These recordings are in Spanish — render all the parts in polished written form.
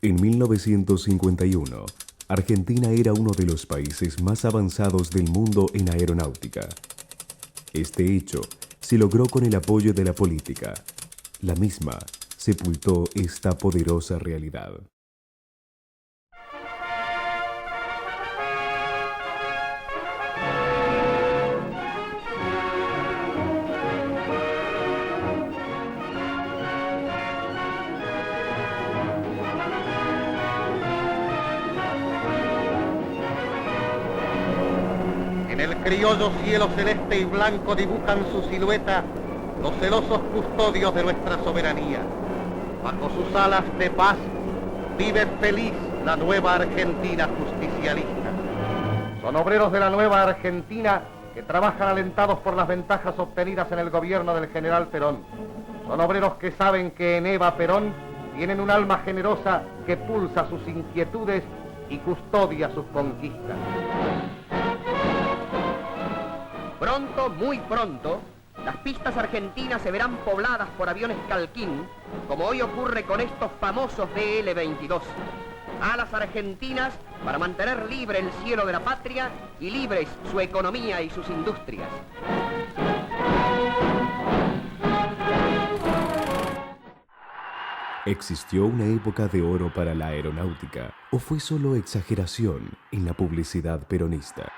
En 1951, Argentina era uno de los países más avanzados del mundo en aeronáutica. Este hecho se logró con el apoyo de la política. La misma sepultó esta poderosa realidad. En el criollo cielo celeste y blanco dibujan su silueta los celosos custodios de nuestra soberanía. Bajo sus alas de paz vive feliz la nueva Argentina justicialista. Son obreros de la nueva Argentina que trabajan alentados por las ventajas obtenidas en el gobierno del general Perón. Son obreros que saben que en Eva Perón tienen un alma generosa que pulsa sus inquietudes y custodia sus conquistas. Pronto, muy pronto, las pistas argentinas se verán pobladas por aviones Calquín, como hoy ocurre con estos famosos DL-22. Alas argentinas para mantener libre el cielo de la patria y libres su economía y sus industrias. ¿Existió una época de oro para la aeronáutica o fue solo exageración en la publicidad peronista?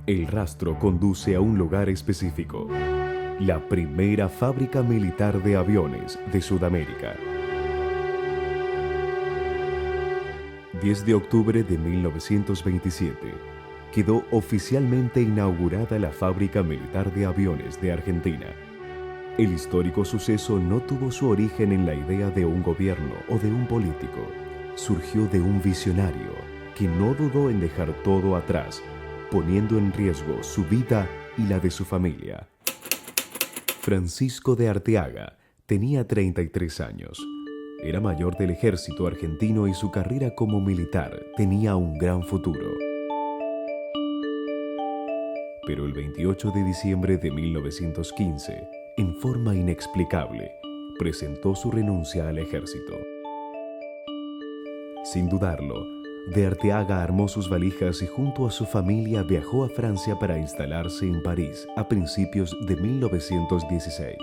El rastro conduce a un lugar específico, la primera fábrica militar de aviones de Sudamérica. 10 de octubre de 1927, quedó oficialmente inaugurada la fábrica militar de aviones de Argentina. El histórico suceso no tuvo su origen en la idea de un gobierno o de un político. Surgió de un visionario que no dudó en dejar todo atrás, poniendo en riesgo su vida y la de su familia. Francisco de Arteaga tenía 33 años. Era mayor del ejército argentino y su carrera como militar tenía un gran futuro. Pero el 28 de diciembre de 1915, en forma inexplicable, presentó su renuncia al ejército. Sin dudarlo, de Arteaga armó sus valijas y junto a su familia viajó a Francia para instalarse en París a principios de 1916.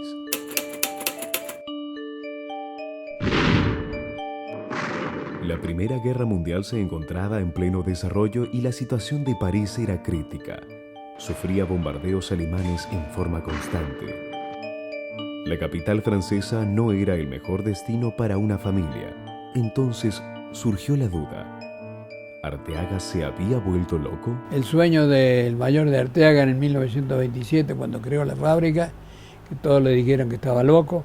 La Primera Guerra Mundial se encontraba en pleno desarrollo y la situación de París era crítica. Sufría bombardeos alemanes en forma constante. La capital francesa no era el mejor destino para una familia. Entonces surgió la duda. ¿Arteaga se había vuelto loco? El sueño del mayor de Arteaga en 1927, cuando creó la fábrica, que todos le dijeron que estaba loco,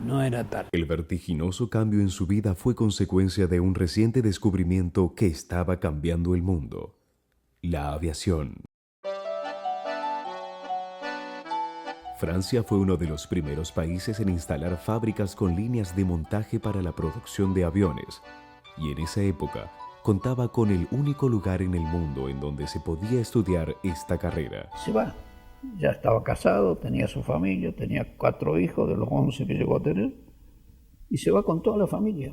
no era tal. El vertiginoso cambio en su vida fue consecuencia de un reciente descubrimiento que estaba cambiando el mundo: la aviación. Francia fue uno de los primeros países en instalar fábricas con líneas de montaje para la producción de aviones, y en esa época contaba con el único lugar en el mundo en donde se podía estudiar esta carrera. Se va. Ya estaba casado, tenía su familia, tenía 4 hijos de los 11 que llegó a tener, y se va con toda la familia.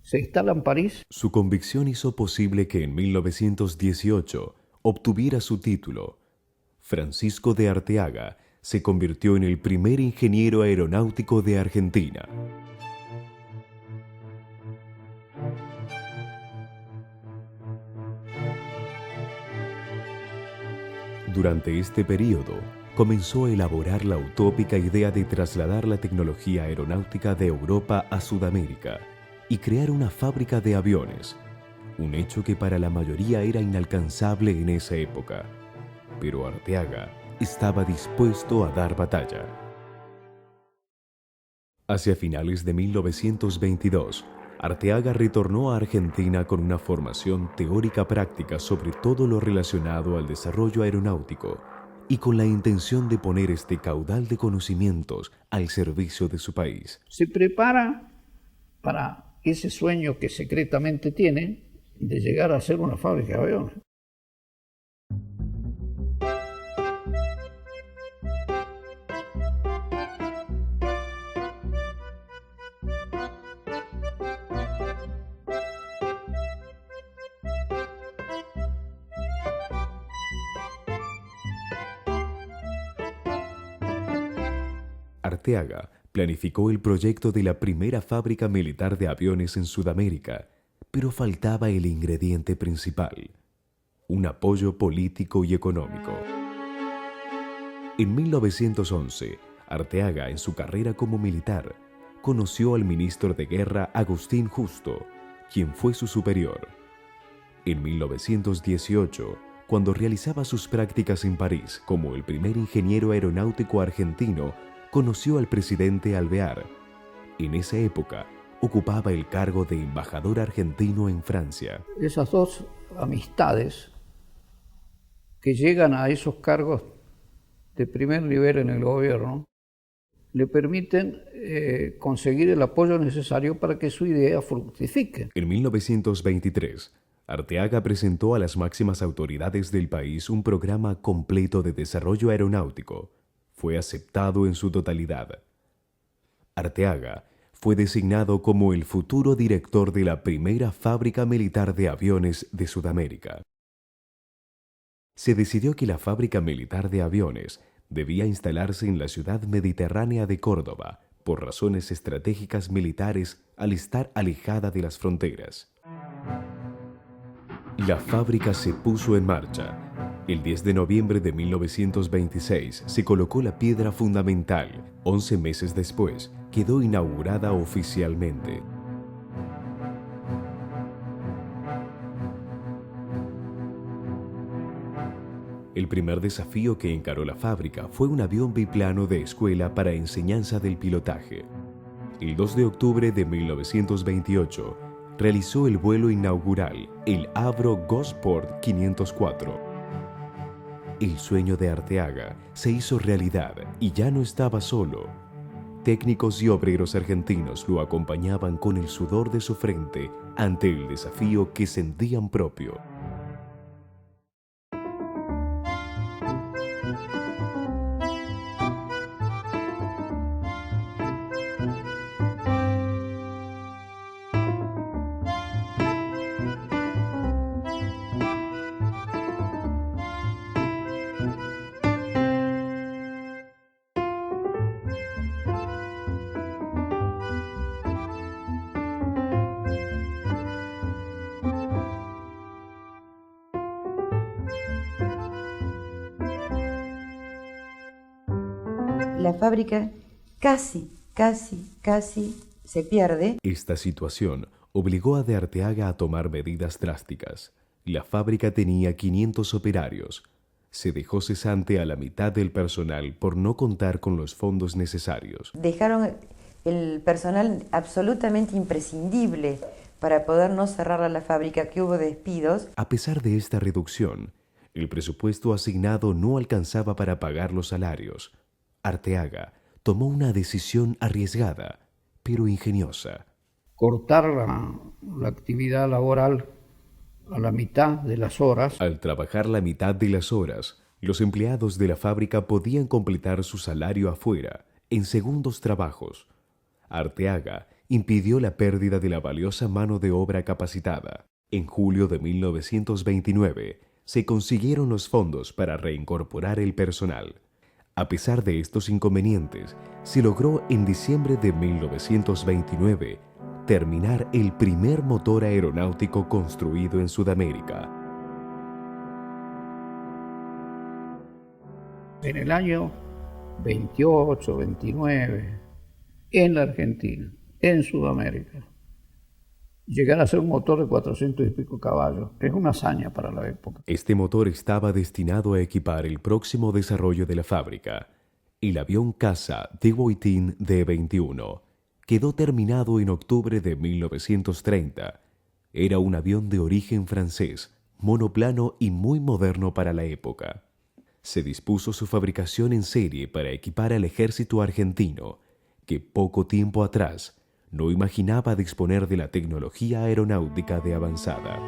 Se instala en París. Su convicción hizo posible que en 1918 obtuviera su título. Francisco de Arteaga se convirtió en el primer ingeniero aeronáutico de Argentina. Durante este periodo, comenzó a elaborar la utópica idea de trasladar la tecnología aeronáutica de Europa a Sudamérica y crear una fábrica de aviones, un hecho que para la mayoría era inalcanzable en esa época. Pero Arteaga estaba dispuesto a dar batalla. Hacia finales de 1922, Arteaga retornó a Argentina con una formación teórica práctica sobre todo lo relacionado al desarrollo aeronáutico y con la intención de poner este caudal de conocimientos al servicio de su país. Se prepara para ese sueño que secretamente tiene de llegar a ser una fábrica de aviones. Arteaga planificó el proyecto de la primera fábrica militar de aviones en Sudamérica, pero faltaba el ingrediente principal: un apoyo político y económico. En 1911, Arteaga, en su carrera como militar, conoció al ministro de Guerra Agustín Justo, quien fue su superior. En 1918, cuando realizaba sus prácticas en París como el primer ingeniero aeronáutico argentino, conoció al presidente Alvear. En esa época, ocupaba el cargo de embajador argentino en Francia. Esas dos amistades que llegan a esos cargos de primer nivel en el gobierno le permiten conseguir el apoyo necesario para que su idea fructifique. En 1923, Arteaga presentó a las máximas autoridades del país un programa completo de desarrollo aeronáutico. Fue aceptado en su totalidad. Arteaga fue designado como el futuro director de la primera fábrica militar de aviones de Sudamérica. Se decidió que la fábrica militar de aviones debía instalarse en la ciudad mediterránea de Córdoba por razones estratégicas militares al estar alejada de las fronteras. La fábrica se puso en marcha. El 10 de noviembre de 1926 se colocó la piedra fundamental. 11 meses después, quedó inaugurada oficialmente. El primer desafío que encaró la fábrica fue un avión biplano de escuela para enseñanza del pilotaje. El 2 de octubre de 1928 realizó el vuelo inaugural, el Avro Gosport 504. El sueño de Arteaga se hizo realidad y ya no estaba solo. Técnicos y obreros argentinos lo acompañaban con el sudor de su frente ante el desafío que sentían propio. La fábrica casi se pierde. Esta situación obligó a De Arteaga a tomar medidas drásticas. La fábrica tenía 500 operarios. Se dejó cesante a la mitad del personal por no contar con los fondos necesarios. Dejaron el personal absolutamente imprescindible para poder no cerrar la fábrica, que hubo despidos. A pesar de esta reducción, el presupuesto asignado no alcanzaba para pagar los salarios. Arteaga tomó una decisión arriesgada, pero ingeniosa. Cortar la actividad laboral a la mitad de las horas. Al trabajar la mitad de las horas, los empleados de la fábrica podían completar su salario afuera, en segundos trabajos. Arteaga impidió la pérdida de la valiosa mano de obra capacitada. En julio de 1929 se consiguieron los fondos para reincorporar el personal. A pesar de estos inconvenientes, se logró en diciembre de 1929 terminar el primer motor aeronáutico construido en Sudamérica. En el año 28, 29, en la Argentina, en Sudamérica, llegar a ser un motor de 400 y pico caballos es una hazaña para la época. Este motor estaba destinado a equipar el próximo desarrollo de la fábrica. El avión caza de Dewoitin D-21 quedó terminado en octubre de 1930. Era un avión de origen francés, monoplano y muy moderno para la época. Se dispuso su fabricación en serie para equipar al ejército argentino, que poco tiempo atrás no imaginaba disponer de la tecnología aeronáutica de avanzada.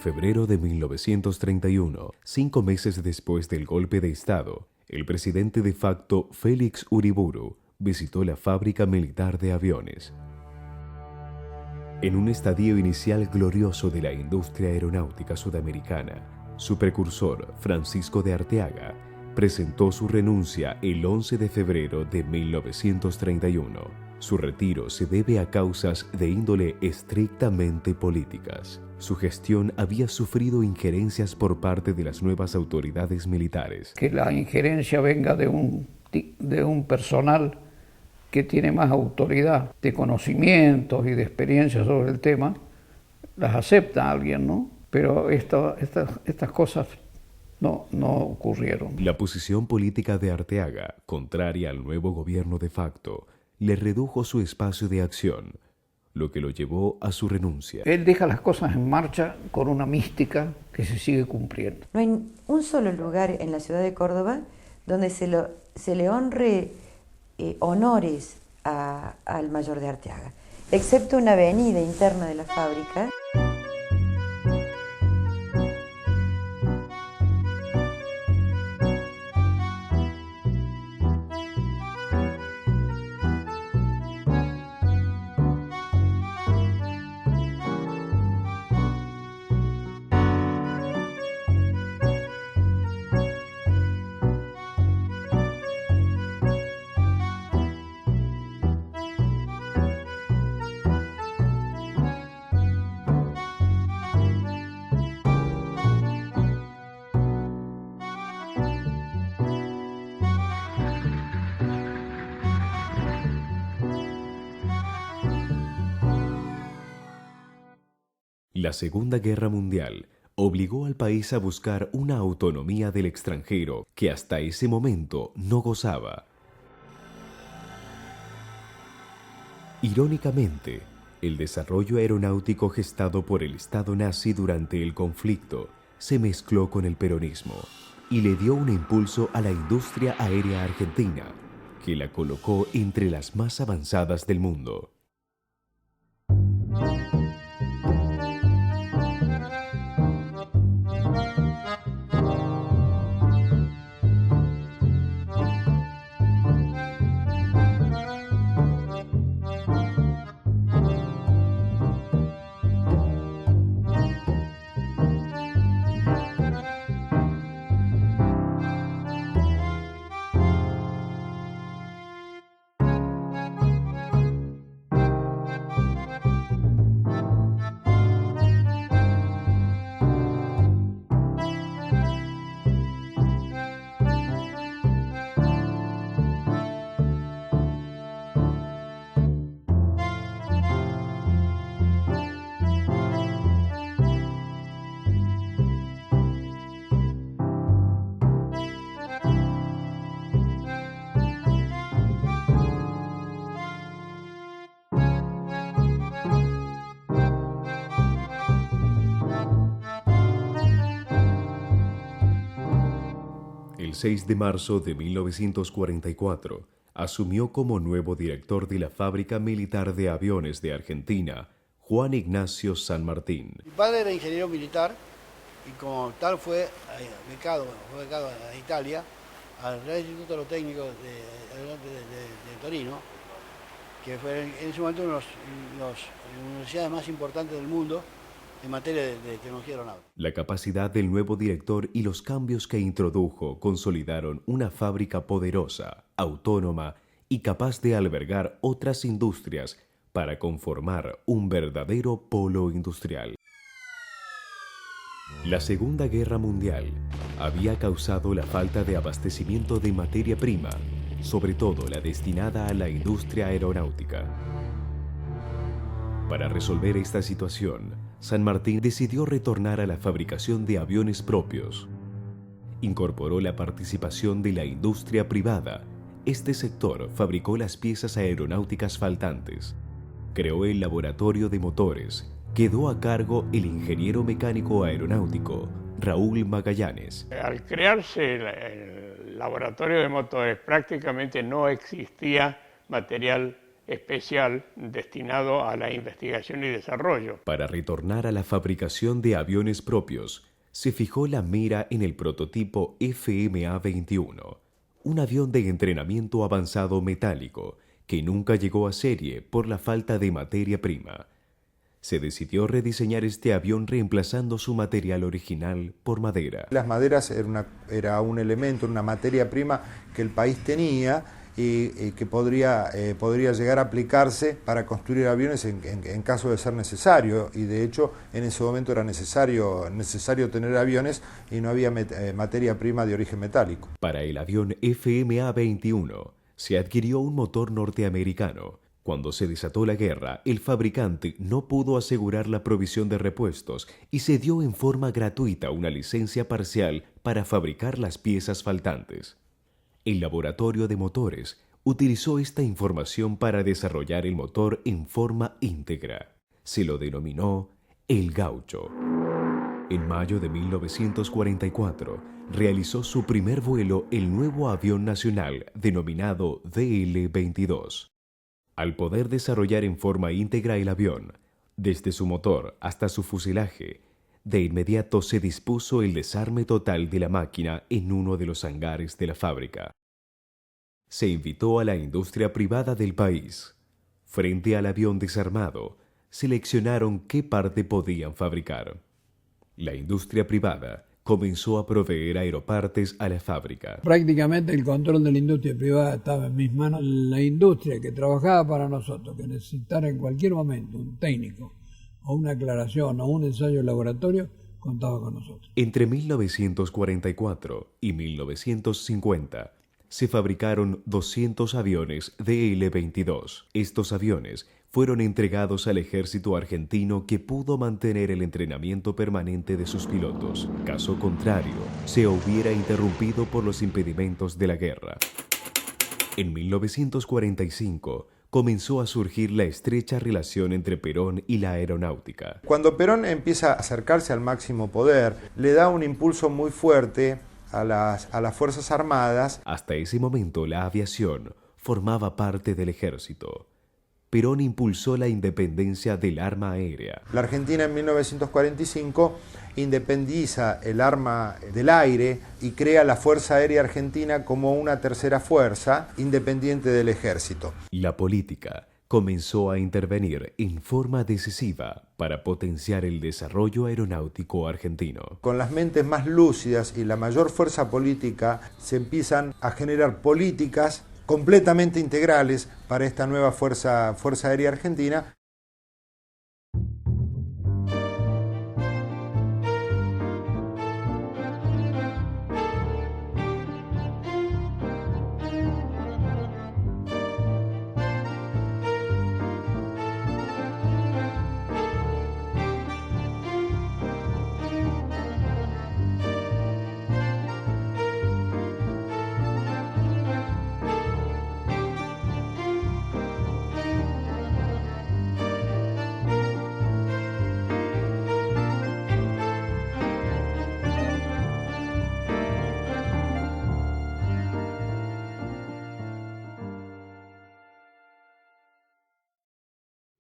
febrero de 1931, 5 meses después del golpe de Estado, el presidente de facto Félix Uriburu visitó la fábrica militar de aviones. En un estadio inicial glorioso de la industria aeronáutica sudamericana, su precursor, Francisco de Arteaga, presentó su renuncia el 11 de febrero de 1931. Su retiro se debe a causas de índole estrictamente políticas. Su gestión había sufrido injerencias por parte de las nuevas autoridades militares. Que la injerencia venga de un personal que tiene más autoridad de conocimientos y de experiencia sobre el tema, las acepta alguien, ¿no? Pero estas cosas no ocurrieron. La posición política de Arteaga, contraria al nuevo gobierno de facto, le redujo su espacio de acción, lo que lo llevó a su renuncia. Él deja las cosas en marcha con una mística que se sigue cumpliendo. No hay un solo lugar en la ciudad de Córdoba donde se le honre honores al mayor de Arteaga, excepto una avenida interna de la fábrica. La Segunda Guerra Mundial obligó al país a buscar una autonomía del extranjero que hasta ese momento no gozaba. Irónicamente, el desarrollo aeronáutico gestado por el Estado nazi durante el conflicto se mezcló con el peronismo y le dio un impulso a la industria aérea argentina, que la colocó entre las más avanzadas del mundo. El 6 de marzo de 1944, asumió como nuevo director de la Fábrica Militar de Aviones de Argentina, Juan Ignacio San Martín. Mi padre era ingeniero militar y como tal fue becado a Italia, al Real Instituto Aerotécnico de Torino, que fue en ese momento una de las universidades más importantes del mundo en materia de tecnología aeronáutica. La capacidad del nuevo director y los cambios que introdujo consolidaron una fábrica poderosa, autónoma y capaz de albergar otras industrias para conformar un verdadero polo industrial. La Segunda Guerra Mundial había causado la falta de abastecimiento de materia prima, sobre todo la destinada a la industria aeronáutica. Para resolver esta situación, San Martín decidió retornar a la fabricación de aviones propios. Incorporó la participación de la industria privada. Este sector fabricó las piezas aeronáuticas faltantes. Creó el laboratorio de motores. Quedó a cargo el ingeniero mecánico aeronáutico Raúl Magallanes. Al crearse el laboratorio de motores prácticamente no existía material especial destinado a la investigación y desarrollo. Para retornar a la fabricación de aviones propios, se fijó la mira en el prototipo FMA-21, un avión de entrenamiento avanzado metálico que nunca llegó a serie por la falta de materia prima. Se decidió rediseñar este avión reemplazando su material original por madera. Las maderas era un elemento, una materia prima que el país tenía y que podría llegar a aplicarse para construir aviones en caso de ser necesario. Y de hecho en ese momento era necesario tener aviones y no había materia prima de origen metálico. Para el avión FMA-21 se adquirió un motor norteamericano. Cuando se desató la guerra, el fabricante no pudo asegurar la provisión de repuestos y se dio en forma gratuita una licencia parcial para fabricar las piezas faltantes. El laboratorio de motores utilizó esta información para desarrollar el motor en forma íntegra. Se lo denominó el Gaucho. En mayo de 1944, realizó su primer vuelo el nuevo avión nacional denominado DL-22. Al poder desarrollar en forma íntegra el avión, desde su motor hasta su fuselaje, de inmediato se dispuso el desarme total de la máquina en uno de los hangares de la fábrica. Se invitó a la industria privada del país. Frente al avión desarmado, seleccionaron qué parte podían fabricar. La industria privada comenzó a proveer aeropartes a la fábrica. Prácticamente el control de la industria privada estaba en mis manos. La industria que trabajaba para nosotros, que necesitara en cualquier momento un técnico o una aclaración o un ensayo de laboratorio, contaba con nosotros. Entre 1944 y 1950 se fabricaron 200 aviones DL-22. Estos aviones fueron entregados al ejército argentino, que pudo mantener el entrenamiento permanente de sus pilotos. Caso contrario, se hubiera interrumpido por los impedimentos de la guerra. En 1945 comenzó a surgir la estrecha relación entre Perón y la aeronáutica. Cuando Perón empieza a acercarse al máximo poder, le da un impulso muy fuerte a las Fuerzas Armadas. Hasta ese momento la aviación formaba parte del ejército. Perón impulsó la independencia del arma aérea. La Argentina en 1945 independiza el arma del aire y crea la Fuerza Aérea Argentina como una tercera fuerza independiente del ejército. La política comenzó a intervenir en forma decisiva para potenciar el desarrollo aeronáutico argentino. Con las mentes más lúcidas y la mayor fuerza política se empiezan a generar políticas completamente integrales para esta nueva Fuerza Aérea Argentina.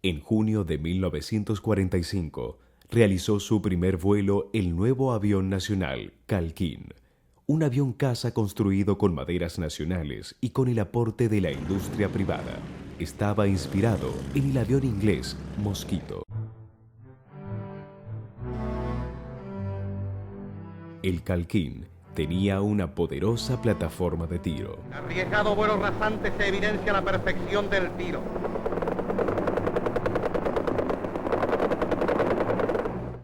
En junio de 1945 realizó su primer vuelo el nuevo avión nacional Calquín, un avión caza construido con maderas nacionales y con el aporte de la industria privada. Estaba inspirado en el avión inglés Mosquito. El Calquín tenía una poderosa plataforma de tiro. El arriesgado vuelo rasante se evidencia la perfección del tiro.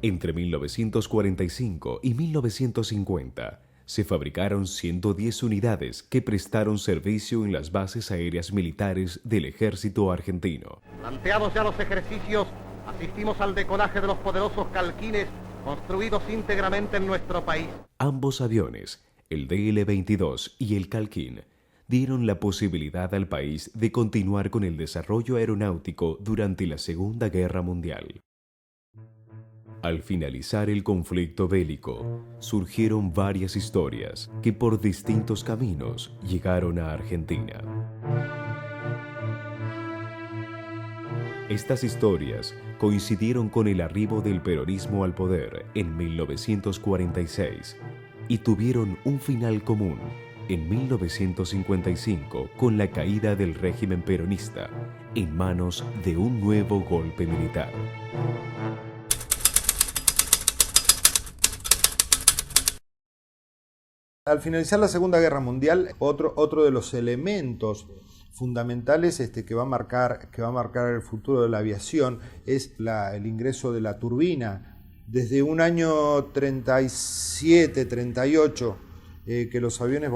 Entre 1945 y 1950 se fabricaron 110 unidades que prestaron servicio en las bases aéreas militares del ejército argentino. Planteados ya los ejercicios, asistimos al decolaje de los poderosos Calquines construidos íntegramente en nuestro país. Ambos aviones, el DL-22 y el Calquín, dieron la posibilidad al país de continuar con el desarrollo aeronáutico durante la Segunda Guerra Mundial. Al finalizar el conflicto bélico, surgieron varias historias que por distintos caminos llegaron a Argentina. Estas historias coincidieron con el arribo del peronismo al poder en 1946 y tuvieron un final común en 1955 con la caída del régimen peronista en manos de un nuevo golpe militar. Al finalizar la Segunda Guerra Mundial, otro de los elementos fundamentales que va a marcar el futuro de la aviación es el ingreso de la turbina. Desde un año 37, 38, que los aviones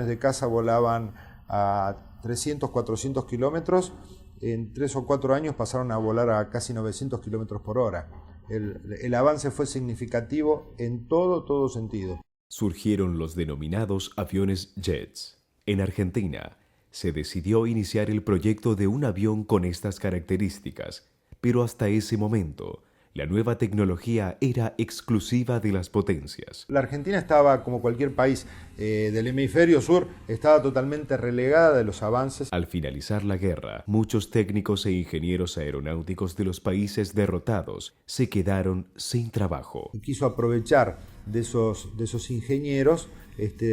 de caza volaban a 300, 400 kilómetros, en 3 o 4 años pasaron a volar a casi 900 kilómetros por hora. El avance fue significativo en todo sentido. Surgieron los denominados aviones jets. En Argentina, se decidió iniciar el proyecto de un avión con estas características, pero hasta ese momento, la nueva tecnología era exclusiva de las potencias. La Argentina estaba, como cualquier país del hemisferio sur, estaba totalmente relegada de los avances. Al finalizar la guerra, muchos técnicos e ingenieros aeronáuticos de los países derrotados se quedaron sin trabajo. Quiso aprovechar de esos ingenieros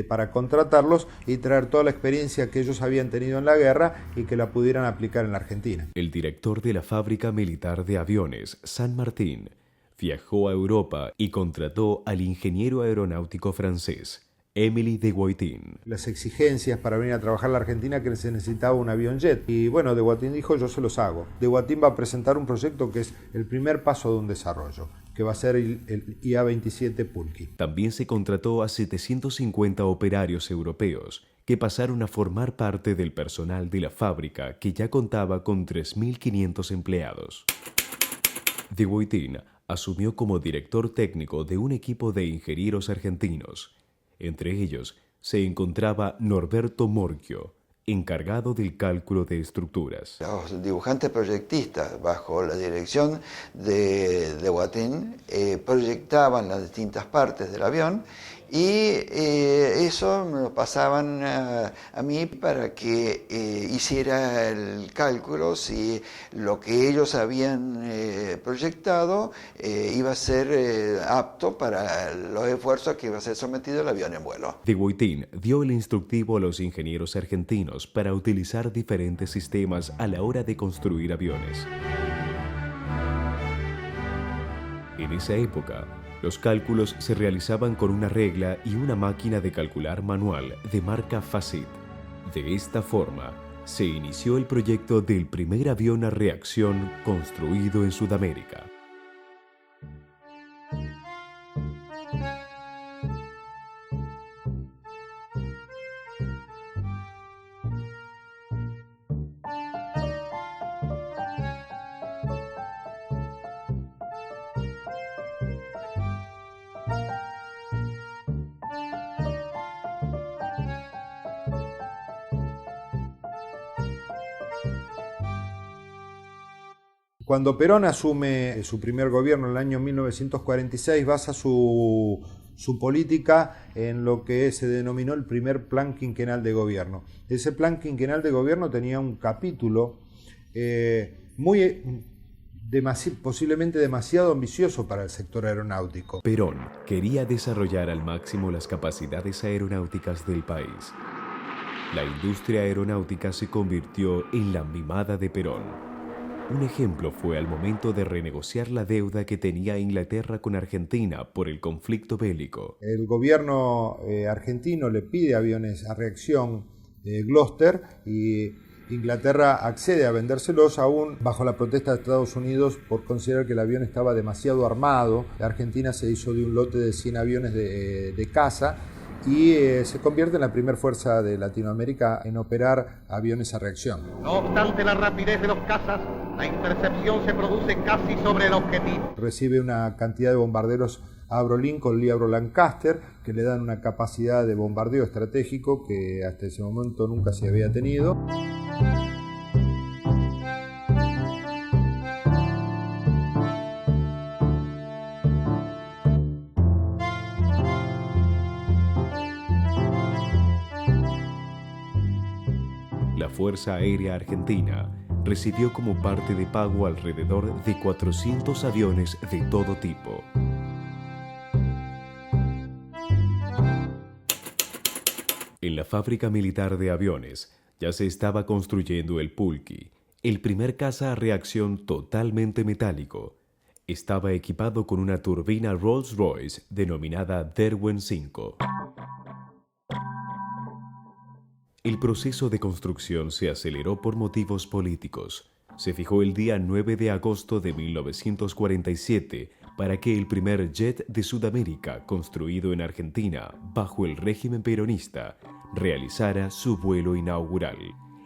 para contratarlos y traer toda la experiencia que ellos habían tenido en la guerra y que la pudieran aplicar en la Argentina. El director de la fábrica militar de aviones, San Martín, viajó a Europa y contrató al ingeniero aeronáutico francés, Émile de Guaitin. Las exigencias para venir a trabajar a la Argentina, que se necesitaba un avión jet. Y bueno, de Guaitin dijo, yo se los hago. De Guaitin va a presentar un proyecto que es el primer paso de un desarrollo, que va a ser el IA-27 Pulqui. También se contrató a 750 operarios europeos que pasaron a formar parte del personal de la fábrica, que ya contaba con 3.500 empleados. De Guaitin asumió como director técnico de un equipo de ingenieros argentinos. Entre ellos se encontraba Norberto Morchio, encargado del cálculo de estructuras. Los dibujantes proyectistas, bajo la dirección de Guaitin, proyectaban las distintas partes del avión y eso me lo pasaban a mí para que hiciera el cálculo si lo que ellos habían proyectado iba a ser apto para los esfuerzos que iba a ser sometido el avión en vuelo. De Guaitin dio el instructivo a los ingenieros argentinos para utilizar diferentes sistemas a la hora de construir aviones. En esa época, los cálculos se realizaban con una regla y una máquina de calcular manual de marca Facit. De esta forma, se inició el proyecto del primer avión a reacción construido en Sudamérica. Cuando Perón asume su primer gobierno en el año 1946, basa su política en lo que se denominó el primer plan quinquenal de gobierno. Ese plan quinquenal de gobierno tenía un capítulo posiblemente demasiado ambicioso para el sector aeronáutico. Perón quería desarrollar al máximo las capacidades aeronáuticas del país. La industria aeronáutica se convirtió en la mimada de Perón. Un ejemplo fue al momento de renegociar la deuda que tenía Inglaterra con Argentina por el conflicto bélico. El gobierno argentino le pide aviones a reacción Gloster y Inglaterra accede a vendérselos aún bajo la protesta de Estados Unidos por considerar que el avión estaba demasiado armado. La Argentina se hizo de un lote de 100 aviones de caza y se convierte en la primera fuerza de Latinoamérica en operar aviones a reacción. No obstante la rapidez de los cazas, la intercepción se produce casi sobre el objetivo. Recibe una cantidad de bombarderos Avro Lincoln y Avro Lancaster que le dan una capacidad de bombardeo estratégico que hasta ese momento nunca se había tenido. La Fuerza Aérea Argentina recibió como parte de pago alrededor de 400 aviones de todo tipo. En la fábrica militar de aviones ya se estaba construyendo el Pulky, el primer caza a reacción totalmente metálico. Estaba equipado con una turbina Rolls-Royce denominada Derwent 5. El proceso de construcción se aceleró por motivos políticos. Se fijó el día 9 de agosto de 1947 para que el primer jet de Sudamérica, construido en Argentina bajo el régimen peronista, realizara su vuelo inaugural.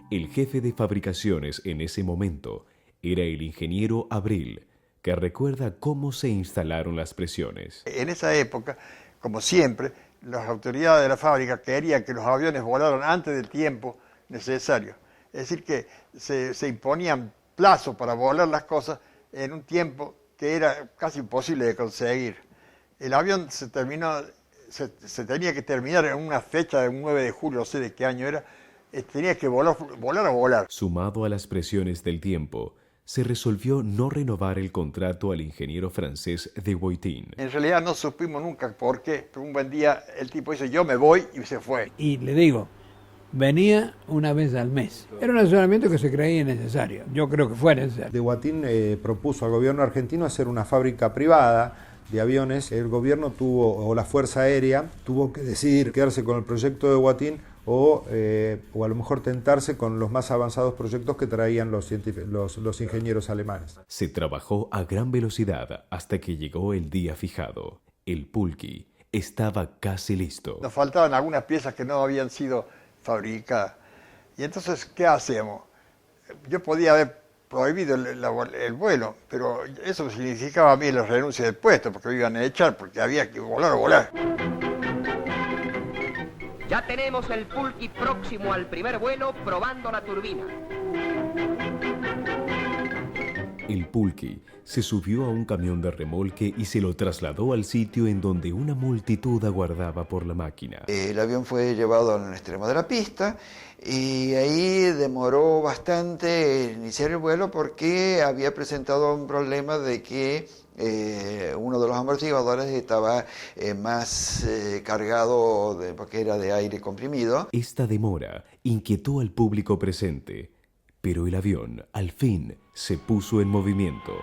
El jefe de fabricaciones en ese momento era el ingeniero Abril, que recuerda cómo se instalaron las presiones. En esa época, como siempre, las autoridades de la fábrica querían que los aviones volaran antes del tiempo necesario. Es decir, que se imponían plazos para volar las cosas en un tiempo que era casi imposible de conseguir. El avión se tenía que terminar en una fecha de un 9 de julio, no sé de qué año era, tenía que volar. Sumado a las presiones del tiempo, se resolvió no renovar el contrato al ingeniero francés de Woutin. En realidad no supimos nunca por qué, pero un buen día el tipo dice, yo me voy, y se fue. Y le digo, venía una vez al mes. Era un asesoramiento que se creía necesario. Yo creo que fue necesario. De Woutin propuso al gobierno argentino hacer una fábrica privada de aviones. El gobierno o la Fuerza Aérea tuvo que decidir quedarse con el proyecto de Woutin o a lo mejor tentarse con los más avanzados proyectos que traían los ingenieros alemanes. Se trabajó a gran velocidad hasta que llegó el día fijado. El Pulky estaba casi listo. Nos faltaban algunas piezas que no habían sido fabricadas. Y entonces, ¿qué hacemos? Yo podía haber prohibido el vuelo, pero eso significaba a mí la renuncia del puesto, porque me iban a echar, porque había que volar. Ya tenemos el Pulky próximo al primer vuelo, probando la turbina. El Pulky se subió a un camión de remolque y se lo trasladó al sitio en donde una multitud aguardaba por la máquina. El avión fue llevado al extremo de la pista y ahí demoró bastante iniciar el vuelo porque había presentado un problema de que uno de los amortiguadores estaba más cargado porque era de aire comprimido. Esta demora inquietó al público presente, pero el avión al fin se puso en movimiento.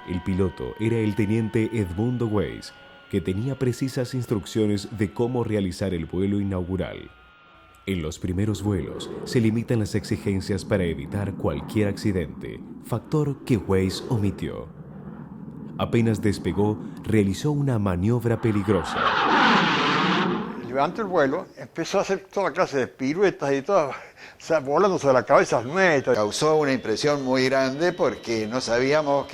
El piloto era el teniente Edmundo Weiss, que tenía precisas instrucciones de cómo realizar el vuelo inaugural. En los primeros vuelos se limitan las exigencias para evitar cualquier accidente, factor que Weiss omitió. Apenas despegó, realizó una maniobra peligrosa. Levantó el vuelo, empezó a hacer toda clase de piruetas y todo, o sea, volando sobre la cabeza nuestra. Causó una impresión muy grande porque no sabíamos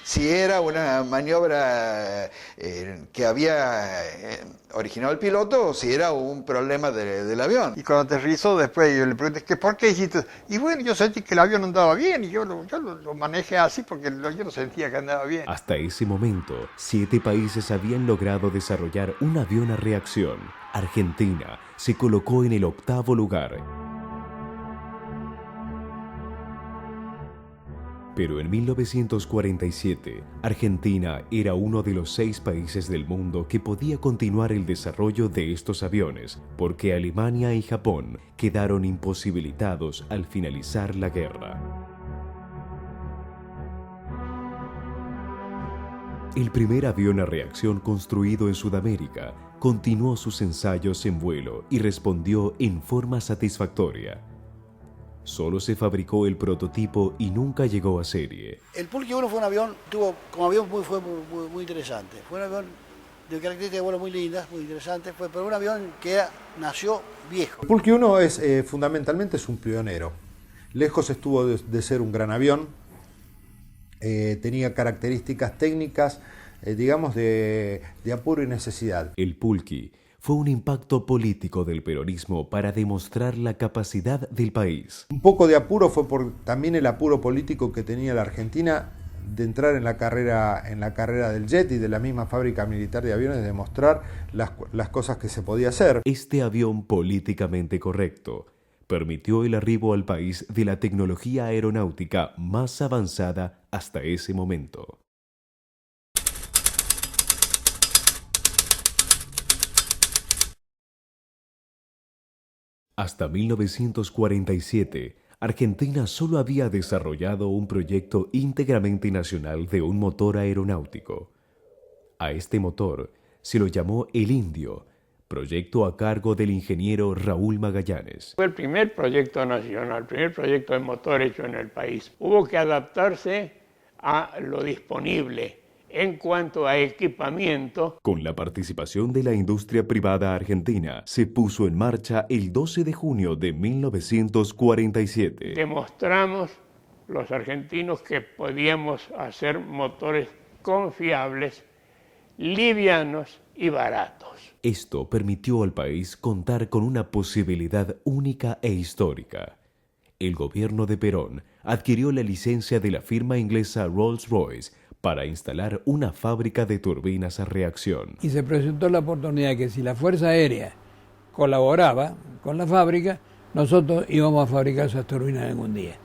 si era una maniobra que había originado el piloto o si era un problema del avión. Y cuando aterrizó después yo le pregunté, ¿por qué hiciste? Y bueno, yo sentí que el avión andaba bien y yo lo manejé así porque yo no sentía que andaba bien. Hasta ese momento, 7 países habían logrado desarrollar un avión a reacción. Argentina se colocó en el 8º lugar. Pero en 1947, Argentina era uno de los 6 países del mundo que podía continuar el desarrollo de estos aviones, porque Alemania y Japón quedaron imposibilitados al finalizar la guerra. El primer avión a reacción construido en Sudamérica continuó sus ensayos en vuelo y respondió en forma satisfactoria. Solo se fabricó el prototipo y nunca llegó a serie. El Pulky 1 fue un avión, como avión fue muy interesante. Fue un avión de características de vuelo muy lindas, muy interesantes, pero un avión que nació viejo. El Pulky 1 fundamentalmente es un pionero. Lejos estuvo de ser un gran avión. Tenía características técnicas, digamos, de apuro y necesidad. El Pulky fue un impacto político del peronismo para demostrar la capacidad del país. Un poco de apuro fue por también el apuro político que tenía la Argentina de entrar en la carrera del jet y de la misma fábrica militar de aviones, de demostrar las cosas que se podía hacer. Este avión políticamente correcto permitió el arribo al país de la tecnología aeronáutica más avanzada hasta ese momento. Hasta 1947, Argentina solo había desarrollado un proyecto íntegramente nacional de un motor aeronáutico. A este motor se lo llamó El Indio, proyecto a cargo del ingeniero Raúl Magallanes. Fue el primer proyecto nacional, el primer proyecto de motor hecho en el país. Hubo que adaptarse a lo disponible en cuanto a equipamiento. Con la participación de la industria privada argentina, se puso en marcha el 12 de junio de 1947. Demostramos los argentinos que podíamos hacer motores confiables, livianos y baratos. Esto permitió al país contar con una posibilidad única e histórica. El gobierno de Perón adquirió la licencia de la firma inglesa Rolls-Royce para instalar una fábrica de turbinas a reacción. Y se presentó la oportunidad que si la Fuerza Aérea colaboraba con la fábrica, nosotros íbamos a fabricar esas turbinas en algún día.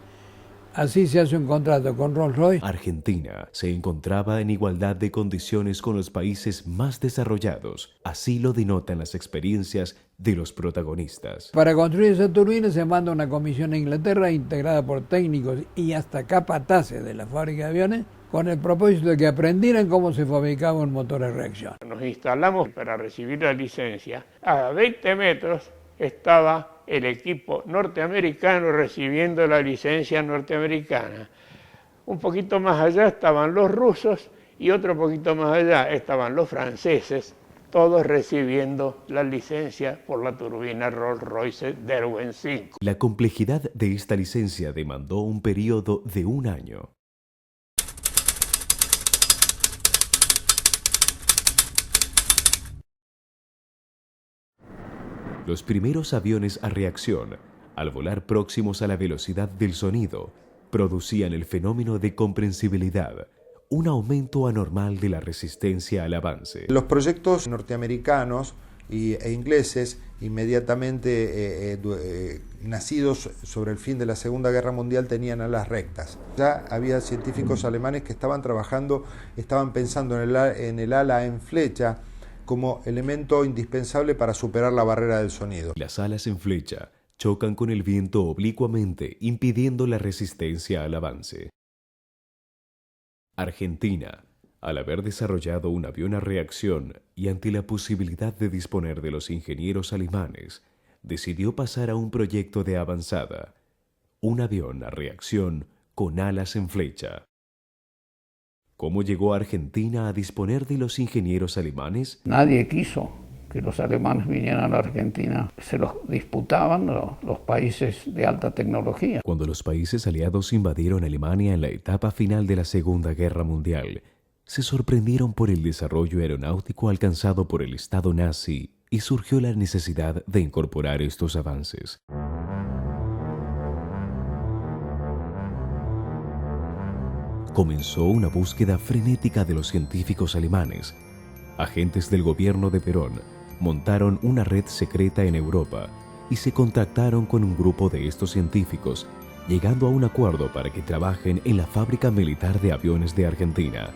Así se hace un contrato con Rolls-Royce. Argentina se encontraba en igualdad de condiciones con los países más desarrollados. Así lo denotan las experiencias de los protagonistas. Para construir esas turbinas se manda una comisión a Inglaterra integrada por técnicos y hasta capataces de la fábrica de aviones con el propósito de que aprendieran cómo se fabricaba un motor a reacción. Nos instalamos para recibir la licencia. A 20 metros estaba el equipo norteamericano recibiendo la licencia norteamericana. Un poquito más allá estaban los rusos y otro poquito más allá estaban los franceses, todos recibiendo la licencia por la turbina Rolls-Royce Derwent 5. La complejidad de esta licencia demandó un periodo de 1 año. Los primeros aviones a reacción, al volar próximos a la velocidad del sonido, producían el fenómeno de comprensibilidad, un aumento anormal de la resistencia al avance. Los proyectos norteamericanos e ingleses, inmediatamente nacidos sobre el fin de la Segunda Guerra Mundial, tenían alas rectas. Ya había científicos alemanes que estaban trabajando, estaban pensando en el ala en flecha, como elemento indispensable para superar la barrera del sonido. Las alas en flecha chocan con el viento oblicuamente, impidiendo la resistencia al avance. Argentina, al haber desarrollado un avión a reacción y ante la posibilidad de disponer de los ingenieros alemanes, decidió pasar a un proyecto de avanzada, un avión a reacción con alas en flecha. ¿Cómo llegó Argentina a disponer de los ingenieros alemanes? Nadie quiso que los alemanes vinieran a la Argentina. Se los disputaban los países de alta tecnología. Cuando los países aliados invadieron Alemania en la etapa final de la Segunda Guerra Mundial, se sorprendieron por el desarrollo aeronáutico alcanzado por el Estado nazi y surgió la necesidad de incorporar estos avances. Comenzó una búsqueda frenética de los científicos alemanes. Agentes del gobierno de Perón montaron una red secreta en Europa y se contactaron con un grupo de estos científicos, llegando a un acuerdo para que trabajen en la fábrica militar de aviones de Argentina.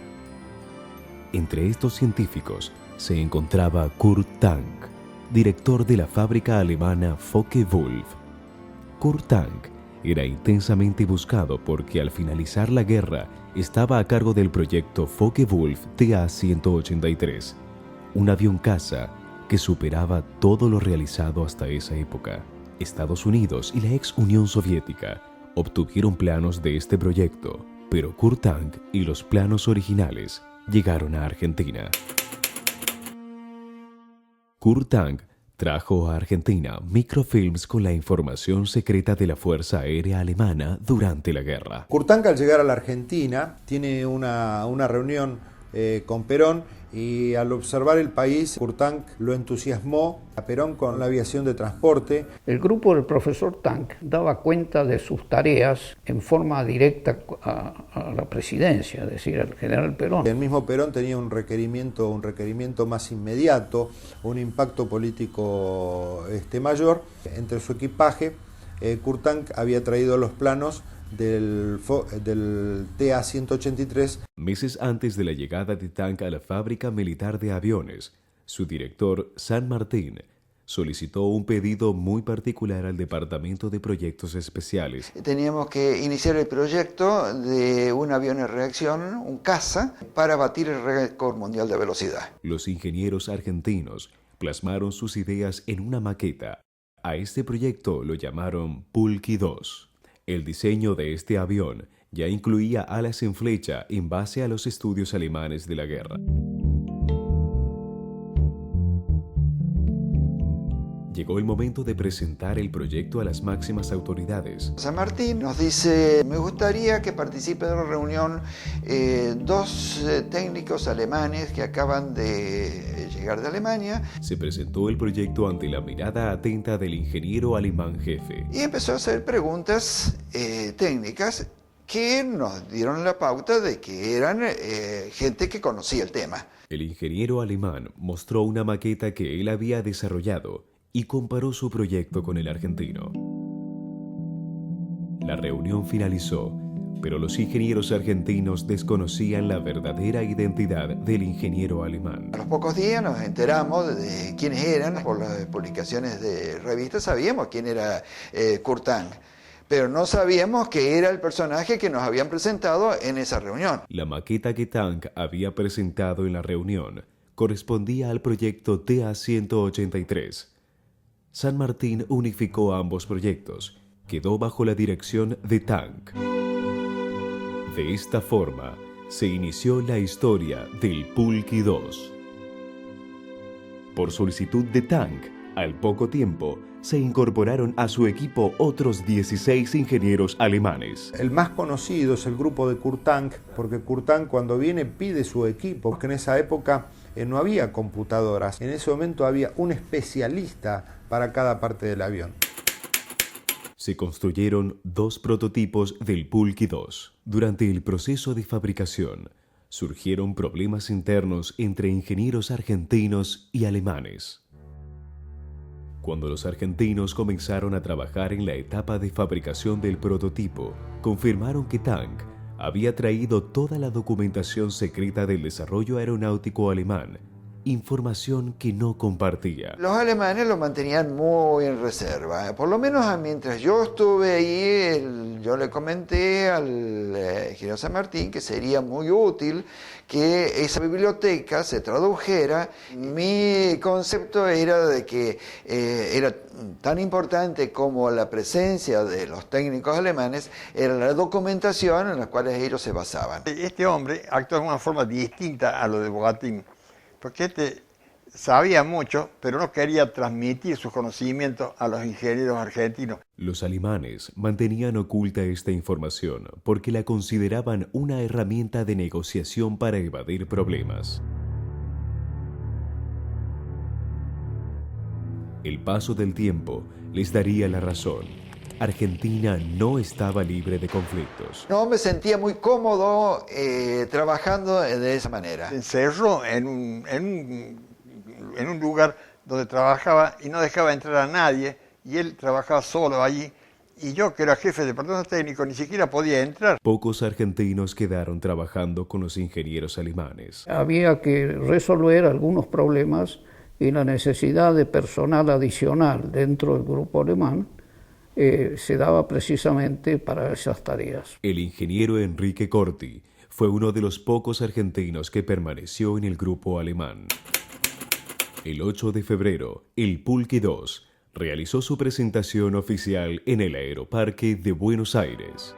Entre estos científicos se encontraba Kurt Tank, director de la fábrica alemana Focke-Wulf. Kurt Tank era intensamente buscado porque al finalizar la guerra estaba a cargo del proyecto Focke-Wulf TA-183, un avión caza que superaba todo lo realizado hasta esa época. Estados Unidos y la ex Unión Soviética obtuvieron planos de este proyecto, pero Kurt Tank y los planos originales llegaron a Argentina. Kurt Tank trajo a Argentina microfilms con la información secreta de la Fuerza Aérea Alemana durante la guerra. Kurt Tank, al llegar a la Argentina, tiene una reunión con Perón, y al observar el país, Kurt Tank lo entusiasmó a Perón con la aviación de transporte. El grupo del profesor Tank daba cuenta de sus tareas en forma directa a la presidencia, es decir, al general Perón. El mismo Perón tenía un requerimiento más inmediato, un impacto político mayor. Entre su equipaje Kurt Tank había traído los planos del TA-183. Meses antes de la llegada de Tank a la fábrica militar de aviones, su director, San Martín, solicitó un pedido muy particular al Departamento de Proyectos Especiales. Teníamos que iniciar el proyecto de un avión en reacción, un caza, para batir el récord mundial de velocidad. Los ingenieros argentinos plasmaron sus ideas en una maqueta. A este proyecto lo llamaron Pulqui 2. El diseño de este avión ya incluía alas en flecha en base a los estudios alemanes de la guerra. Llegó el momento de presentar el proyecto a las máximas autoridades. San Martín nos dice: me gustaría que participen de la reunión dos técnicos alemanes que acaban de llegar de Alemania. Se presentó el proyecto ante la mirada atenta del ingeniero alemán jefe. Y empezó a hacer preguntas técnicas que nos dieron la pauta de que eran gente que conocía el tema. El ingeniero alemán mostró una maqueta que él había desarrollado y comparó su proyecto con el argentino. La reunión finalizó, pero los ingenieros argentinos desconocían la verdadera identidad del ingeniero alemán. A los pocos días nos enteramos de quiénes eran. Por las publicaciones de revistas sabíamos quién era Kurt Tank, pero no sabíamos que era el personaje que nos habían presentado en esa reunión. La maqueta que Tank había presentado en la reunión correspondía al proyecto TA-183. San Martín unificó ambos proyectos. Quedó bajo la dirección de Tank. De esta forma, se inició la historia del Pulqui 2. Por solicitud de Tank, al poco tiempo, se incorporaron a su equipo otros 16 ingenieros alemanes. El más conocido es el grupo de Kurt Tank, porque Kurt Tank cuando viene pide su equipo, que en esa época no había computadoras. En ese momento había un especialista para cada parte del avión. Se construyeron 2 prototipos del Pulqui 2. Durante el proceso de fabricación, surgieron problemas internos entre ingenieros argentinos y alemanes. Cuando los argentinos comenzaron a trabajar en la etapa de fabricación del prototipo, confirmaron que Tank había traído toda la documentación secreta del desarrollo aeronáutico alemán, información que no compartía. Los alemanes lo mantenían muy en reserva. Por lo menos mientras yo estuve ahí, yo le comenté al ingeniero San Martín que sería muy útil que esa biblioteca se tradujera. Mi concepto era de que era tan importante como la presencia de los técnicos alemanes, era la documentación en la cual ellos se basaban. Este hombre actuó de una forma distinta a lo de Bogatín, porque este sabía mucho, pero no quería transmitir sus conocimientos a los ingenieros argentinos. Los alemanes mantenían oculta esta información porque la consideraban una herramienta de negociación para evadir problemas. El paso del tiempo les daría la razón. Argentina no estaba libre de conflictos. No me sentía muy cómodo trabajando de esa manera. Se encerró en un lugar donde trabajaba y no dejaba entrar a nadie, y él trabajaba solo allí, y yo, que era jefe de departamento técnico, ni siquiera podía entrar. Pocos argentinos quedaron trabajando con los ingenieros alemanes. Había que resolver algunos problemas y la necesidad de personal adicional dentro del grupo alemán se daba precisamente para esas tareas. El ingeniero Enrique Corti fue uno de los pocos argentinos que permaneció en el grupo alemán. El 8 de febrero, el Pulqui 2 realizó su presentación oficial en el Aeroparque de Buenos Aires.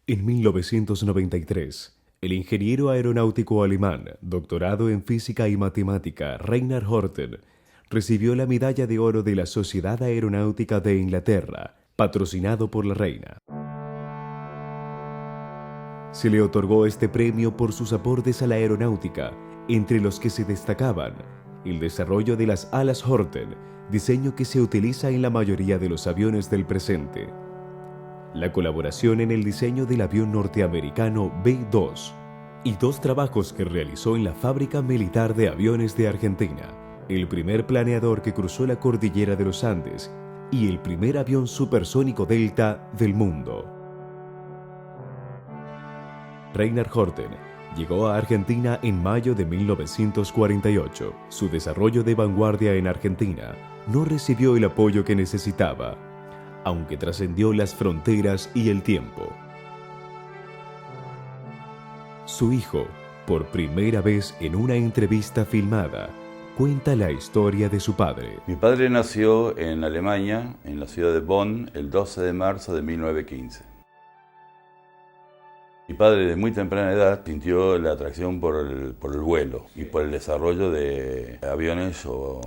En 1993, el ingeniero aeronáutico alemán, doctorado en física y matemática, Reinhard Horten, recibió la medalla de oro de la Sociedad Aeronáutica de Inglaterra, patrocinado por la reina. Se le otorgó este premio por sus aportes a la aeronáutica, entre los que se destacaban el desarrollo de las alas Horten, diseño que se utiliza en la mayoría de los aviones del presente. La colaboración en el diseño del avión norteamericano B-2 y 2 trabajos que realizó en la Fábrica Militar de Aviones de Argentina, el primer planeador que cruzó la cordillera de los Andes y el primer avión supersónico Delta del mundo. Reinhard Horten llegó a Argentina en mayo de 1948. Su desarrollo de vanguardia en Argentina no recibió el apoyo que necesitaba, aunque trascendió las fronteras y el tiempo. Su hijo, por primera vez en una entrevista filmada, cuenta la historia de su padre. Mi padre nació en Alemania, en la ciudad de Bonn, el 12 de marzo de 1915. Mi padre, de muy temprana edad, sintió la atracción por el vuelo y por el desarrollo de aviones o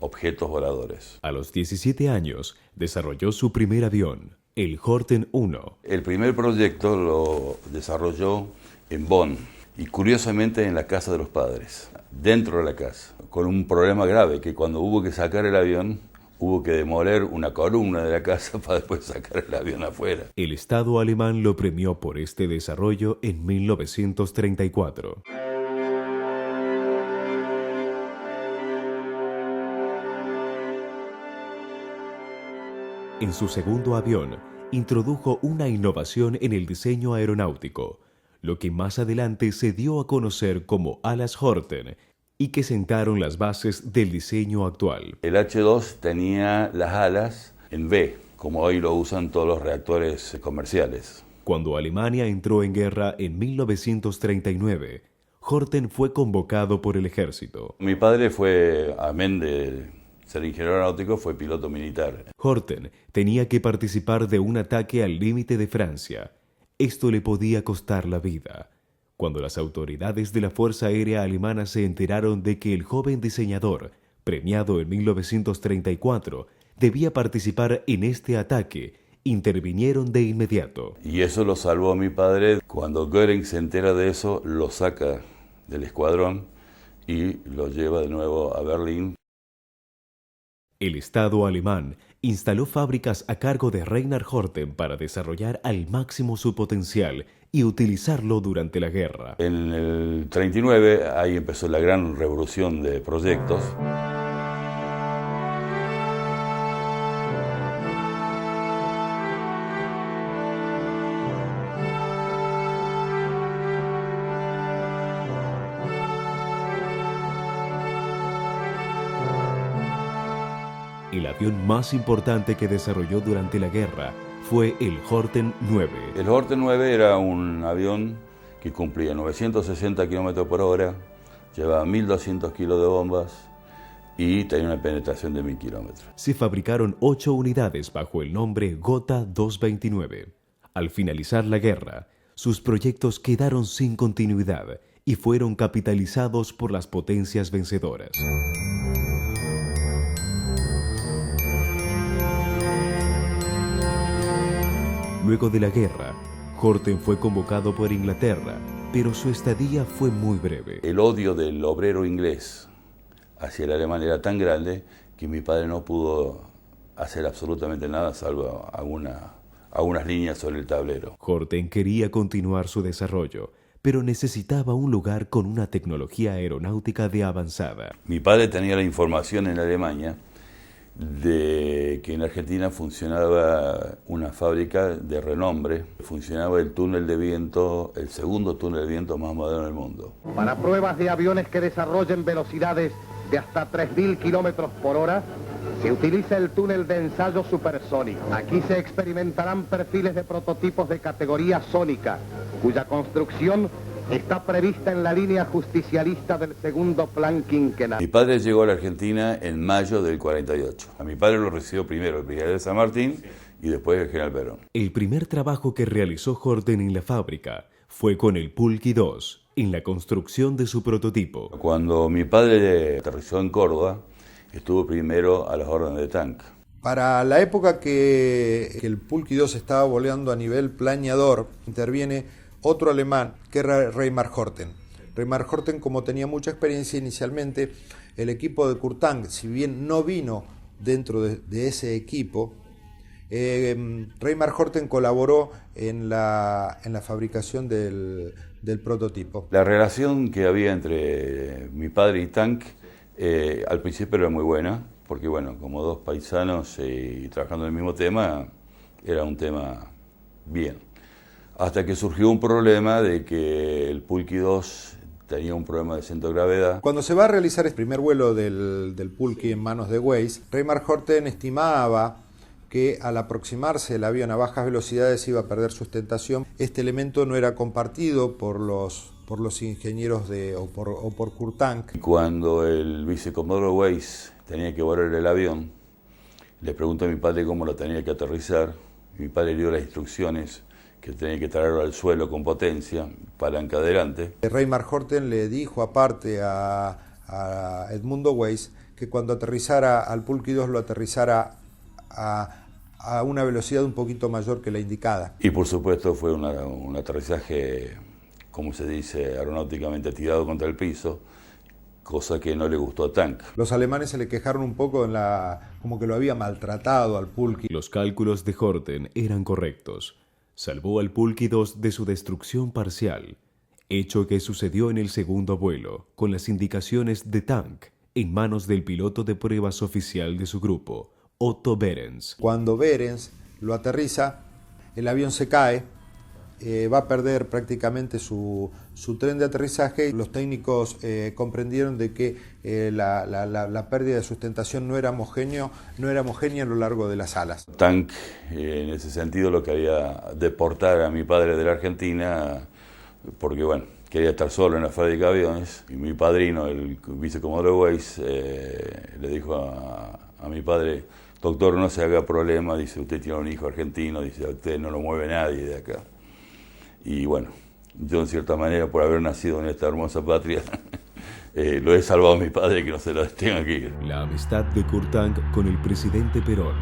objetos voladores. A los 17 años, desarrolló su primer avión, el Horten 1. El primer proyecto lo desarrolló en Bonn y curiosamente en la casa de los padres, dentro de la casa, con un problema grave, que cuando hubo que sacar el avión, hubo que demoler una columna de la casa para después sacar el avión afuera. El Estado alemán lo premió por este desarrollo en 1934. En su segundo avión, introdujo una innovación en el diseño aeronáutico, lo que más adelante se dio a conocer como alas Horten, y que sentaron las bases del diseño actual. El H-2 tenía las alas en V, como hoy lo usan todos los reactores comerciales. Cuando Alemania entró en guerra en 1939, Horten fue convocado por el ejército. Mi padre fue, amén de ser ingeniero aeronáutico, fue piloto militar. Horten tenía que participar de un ataque al límite de Francia. Esto le podía costar la vida. Cuando las autoridades de la Fuerza Aérea Alemana se enteraron de que el joven diseñador, premiado en 1934, debía participar en este ataque, intervinieron de inmediato. Y eso lo salvó a mi padre. Cuando Göring se entera de eso, lo saca del escuadrón y lo lleva de nuevo a Berlín. El Estado alemán instaló fábricas a cargo de Reinhard Horten para desarrollar al máximo su potencial y utilizarlo durante la guerra. En el 39, ahí empezó la gran revolución de proyectos. El avión más importante que desarrolló durante la guerra fue el Horten 9. El Horten 9 era un avión que cumplía 960 km por hora, llevaba 1.200 kilos de bombas y tenía una penetración de 1.000 kilómetros. Se fabricaron 8 unidades bajo el nombre Gotha 229. Al finalizar la guerra, sus proyectos quedaron sin continuidad y fueron capitalizados por las potencias vencedoras. Luego de la guerra, Horten fue convocado por Inglaterra, pero su estadía fue muy breve. El odio del obrero inglés hacia el alemán era tan grande que mi padre no pudo hacer absolutamente nada salvo algunas líneas sobre el tablero. Horten quería continuar su desarrollo, pero necesitaba un lugar con una tecnología aeronáutica de avanzada. Mi padre tenía la información en Alemania de que en Argentina funcionaba una fábrica de renombre, funcionaba el túnel de viento, el segundo túnel de viento más moderno del mundo. Para pruebas de aviones que desarrollen velocidades de hasta 3.000 kilómetros por hora, se utiliza el túnel de ensayo supersónico. Aquí se experimentarán perfiles de prototipos de categoría sónica, cuya construcción está prevista en la línea justicialista del segundo plan quinquenal. Mi padre llegó a la Argentina en mayo del 48. A mi padre lo recibió primero el brigadier San Martín y después el general Perón. El primer trabajo que realizó Horten en la fábrica fue con el Pulky 2, en la construcción de su prototipo. Cuando mi padre aterrizó en Córdoba, estuvo primero a las órdenes de tanque. Para la época que el Pulky 2 estaba volando a nivel planeador, interviene otro alemán, que era Reinhard Horten. Reimar Horten, como tenía mucha experiencia inicialmente, el equipo de Kurtank, si bien no vino dentro de ese equipo, Reimar Horten colaboró en la fabricación del prototipo. La relación que había entre mi padre y Tank al principio era muy buena, porque bueno, como dos paisanos y trabajando en el mismo tema, era un tema bien. Hasta que surgió un problema de que el Pulqui 2 tenía un problema de centro de gravedad. Cuando se va a realizar el primer vuelo del Pulqui en manos de Weiss, Reimar Horten estimaba que al aproximarse el avión a bajas velocidades iba a perder sustentación. Este elemento no era compartido por los ingenieros o por Kurtank. Cuando el vicecomodoro Weiss tenía que volar el avión, le preguntó a mi padre cómo lo tenía que aterrizar. Mi padre le dio las instrucciones que tenía que traerlo al suelo con potencia, palanca adelante. Reimar Horten le dijo aparte a Edmundo Weiss que cuando aterrizara al Pulqui 2 lo aterrizara a una velocidad un poquito mayor que la indicada. Y por supuesto fue un aterrizaje, como se dice aeronáuticamente, tirado contra el piso, cosa que no le gustó a Tank. Los alemanes se le quejaron un poco como que lo había maltratado al Pulqui. Los cálculos de Horten eran correctos. Salvó al Pulqui 2 de su destrucción parcial, hecho que sucedió en el segundo vuelo, con las indicaciones de Tank en manos del piloto de pruebas oficial de su grupo, Otto Behrens. Cuando Behrens lo aterriza, el avión se cae, va a perder prácticamente su tren de aterrizaje. Los técnicos comprendieron de que la pérdida de sustentación no era homogénea a lo largo de las alas. Tank, en ese sentido, lo quería deportar a mi padre de la Argentina, porque bueno, quería estar solo en la fábrica de aviones, y mi padrino, el vicecomodoro Weiss, le dijo a mi padre: doctor, no se haga problema, dice, usted tiene un hijo argentino, dice, a usted no lo mueve nadie de acá. Y bueno, yo en cierta manera, por haber nacido en esta hermosa patria, lo he salvado a mi padre, que no se lo tenga que ir. La amistad de Kurtank con el presidente Perón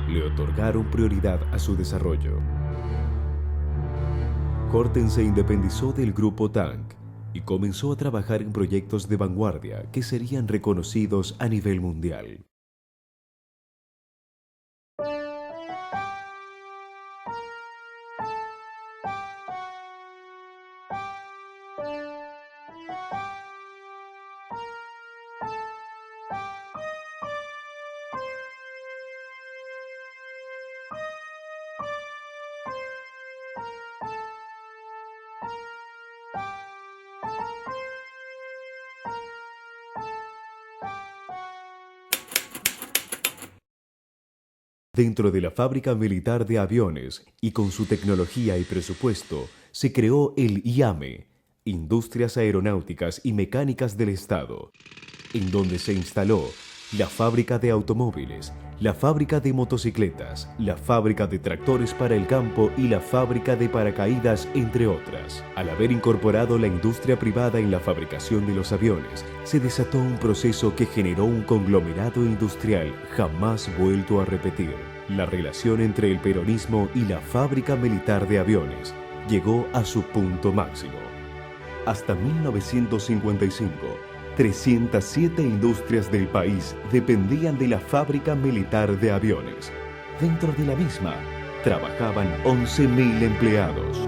le otorgaron prioridad a su desarrollo. Horten se independizó del grupo Tank y comenzó a trabajar en proyectos de vanguardia que serían reconocidos a nivel mundial. Dentro de la fábrica militar de aviones y con su tecnología y presupuesto, se creó el IAME, Industrias Aeronáuticas y Mecánicas del Estado, en donde se instaló la fábrica de automóviles, la fábrica de motocicletas, la fábrica de tractores para el campo y la fábrica de paracaídas, entre otras. Al haber incorporado la industria privada en la fabricación de los aviones, se desató un proceso que generó un conglomerado industrial jamás vuelto a repetir. La relación entre el peronismo y la fábrica militar de aviones llegó a su punto máximo. Hasta 1955, 307 industrias del país dependían de la fábrica militar de aviones. Dentro de la misma, trabajaban 11.000 empleados.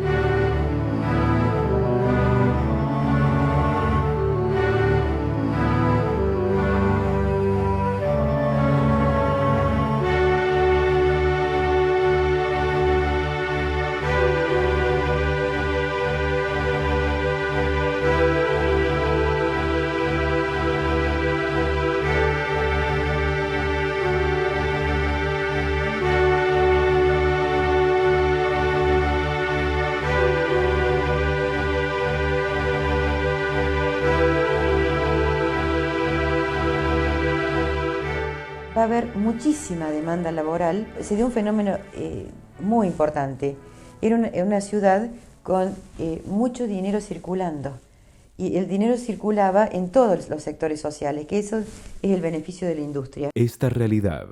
Va a haber muchísima demanda laboral. Se dio un fenómeno muy importante. Era una ciudad con mucho dinero circulando. Y el dinero circulaba en todos los sectores sociales, que eso es el beneficio de la industria. Esta realidad,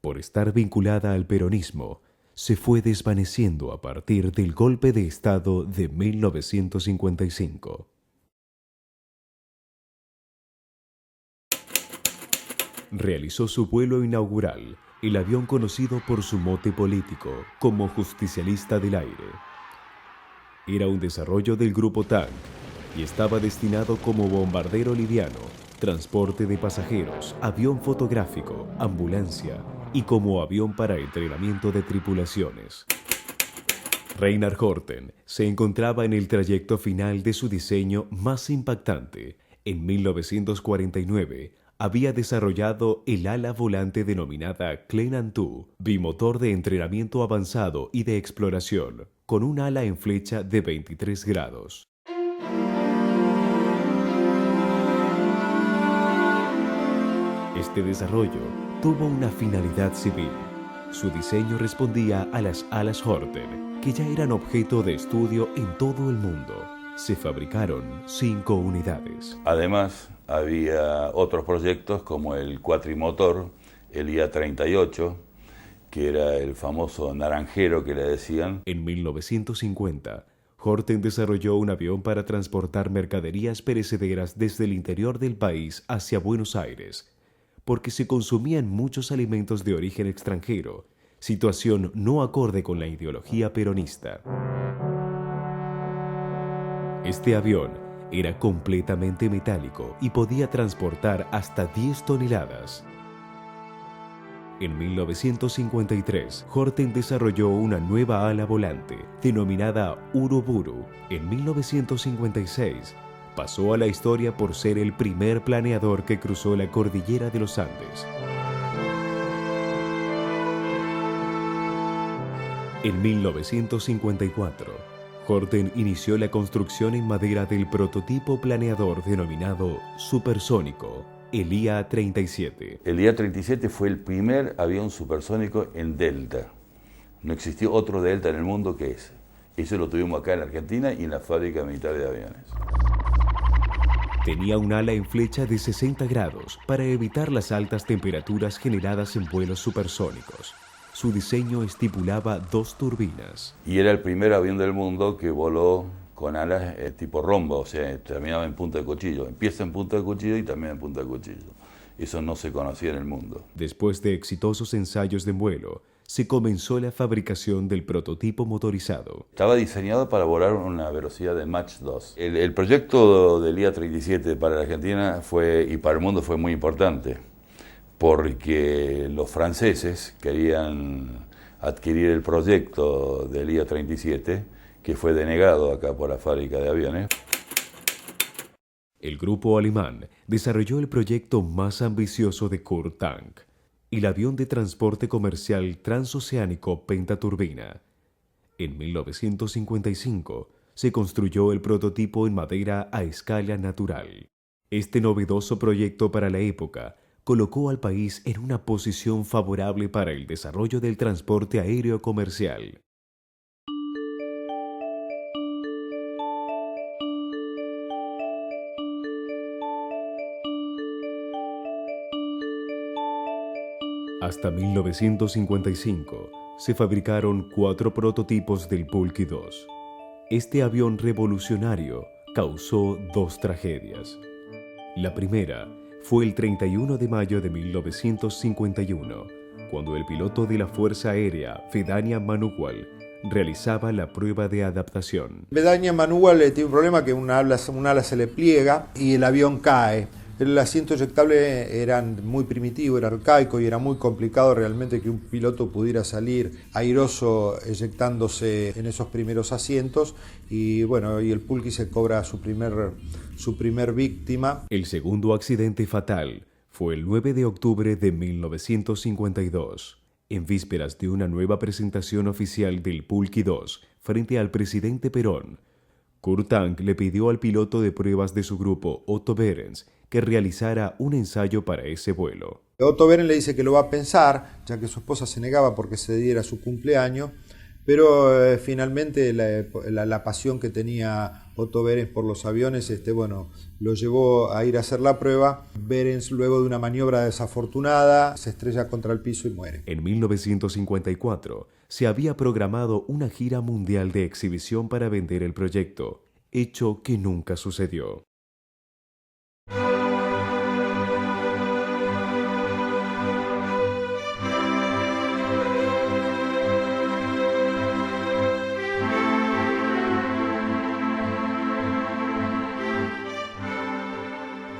por estar vinculada al peronismo, se fue desvaneciendo a partir del golpe de Estado de 1955. realizó su vuelo inaugural, el avión conocido por su mote político como Justicialista del Aire. Era un desarrollo del Grupo Tank y estaba destinado como bombardero liviano, transporte de pasajeros, avión fotográfico, ambulancia y como avión para entrenamiento de tripulaciones. Reinhard Horten se encontraba en el trayecto final de su diseño más impactante. En 1949 había desarrollado el ala volante denominada Klein & II, bimotor de entrenamiento avanzado y de exploración, con un ala en flecha de 23 grados. Este desarrollo tuvo una finalidad civil. Su diseño respondía a las alas Horten, que ya eran objeto de estudio en todo el mundo. Se fabricaron 5 unidades. Además, había otros proyectos como el cuatrimotor, el IA-38, que era el famoso naranjero que le decían. En 1950, Horten desarrolló un avión para transportar mercaderías perecederas desde el interior del país hacia Buenos Aires, porque se consumían muchos alimentos de origen extranjero, situación no acorde con la ideología peronista. Este avión era completamente metálico y podía transportar hasta 10 toneladas. En 1953, Horten desarrolló una nueva ala volante, denominada Uruburu. En 1956, pasó a la historia por ser el primer planeador que cruzó la cordillera de los Andes. En 1954, Horten inició la construcción en madera del prototipo planeador denominado supersónico, el IA-37. El IA-37 fue el primer avión supersónico en Delta. No existió otro Delta en el mundo que ese. Eso lo tuvimos acá en la Argentina y en la fábrica militar de aviones. Tenía un ala en flecha de 60 grados para evitar las altas temperaturas generadas en vuelos supersónicos. Su diseño estipulaba 2 turbinas. Y era el primer avión del mundo que voló con alas tipo rombo, o sea, terminaba en punta de cuchillo. Empieza en punta de cuchillo y termina en punta de cuchillo. Eso no se conocía en el mundo. Después de exitosos ensayos de vuelo, se comenzó la fabricación del prototipo motorizado. Estaba diseñado para volar a una velocidad de Mach 2. El proyecto del IA-37 para la Argentina y para el mundo fue muy importante, porque los franceses querían adquirir el proyecto del IA-37, que fue denegado acá por la fábrica de aviones. El grupo alemán desarrolló el proyecto más ambicioso de Kurt Tank, el avión de transporte comercial transoceánico pentaturbina. En 1955 se construyó el prototipo en madera a escala natural. Este novedoso proyecto para la época colocó al país en una posición favorable para el desarrollo del transporte aéreo comercial. Hasta 1955 se fabricaron 4 prototipos del Pulky 2. Este avión revolucionario causó 2 tragedias. La primera fue el 31 de mayo de 1951, cuando el piloto de la Fuerza Aérea, Vedania Manuwal, realizaba la prueba de adaptación. Vedania Manuwal tiene un problema que un ala se le pliega y el avión cae. El asiento eyectable era muy primitivo, era arcaico y era muy complicado realmente que un piloto pudiera salir airoso eyectándose en esos primeros asientos y bueno, y el Pulky se cobra su primer víctima. El segundo accidente fatal fue el 9 de octubre de 1952, en vísperas de una nueva presentación oficial del Pulky 2 frente al presidente Perón. Kurt Tank le pidió al piloto de pruebas de su grupo, Otto Behrens, que realizara un ensayo para ese vuelo. Otto Behrens le dice que lo va a pensar, ya que su esposa se negaba porque se diera su cumpleaños, pero finalmente la pasión que tenía Otto Behrens por los aviones lo llevó a ir a hacer la prueba. Behrens, luego de una maniobra desafortunada, se estrella contra el piso y muere. En 1954 se había programado una gira mundial de exhibición para vender el proyecto, hecho que nunca sucedió.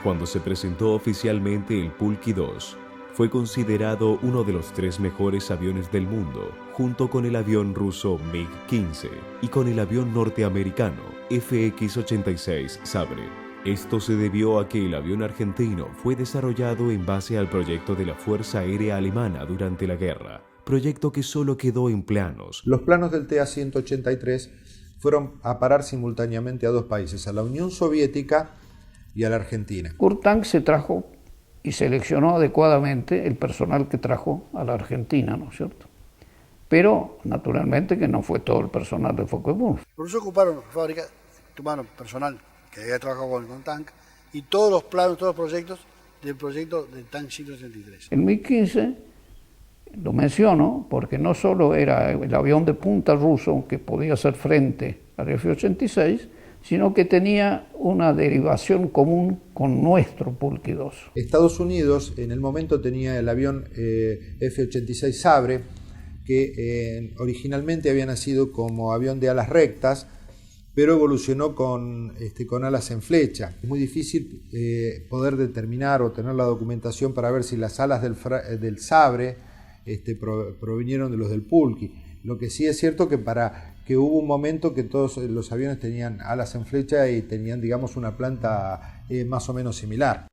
Cuando se presentó oficialmente el Pulqui 2, fue considerado uno de los 3 mejores aviones del mundo, junto con el avión ruso MiG-15 y con el avión norteamericano FX-86 Sabre. Esto se debió a que el avión argentino fue desarrollado en base al proyecto de la Fuerza Aérea Alemana durante la guerra, proyecto que solo quedó en planos. Los planos del TA-183 fueron a parar simultáneamente a 2 países, a la Unión Soviética y a la Argentina. Kurtank se trajo y seleccionó adecuadamente el personal que trajo a la Argentina, ¿no es cierto? Pero, naturalmente, que no fue todo el personal de Focke-Wulf. Por eso ocuparon fábricas, tomaron personal que había trabajado con Tank y todos los planos, todos los proyectos del proyecto del Tank 183. El MiG-15 lo menciono porque no solo era el avión de punta ruso que podía hacer frente al F-86, sino que tenía una derivación común con nuestro Pulqui 2. Estados Unidos en el momento tenía el avión F-86 Sabre, que originalmente había nacido como avión de alas rectas, pero evolucionó con alas en flecha. Es muy difícil poder determinar o tener la documentación para ver si las alas del Sabre provinieron de los del Pulqui. Lo que sí es cierto que hubo un momento que todos los aviones tenían alas en flecha y tenían, digamos, una planta más o menos similar.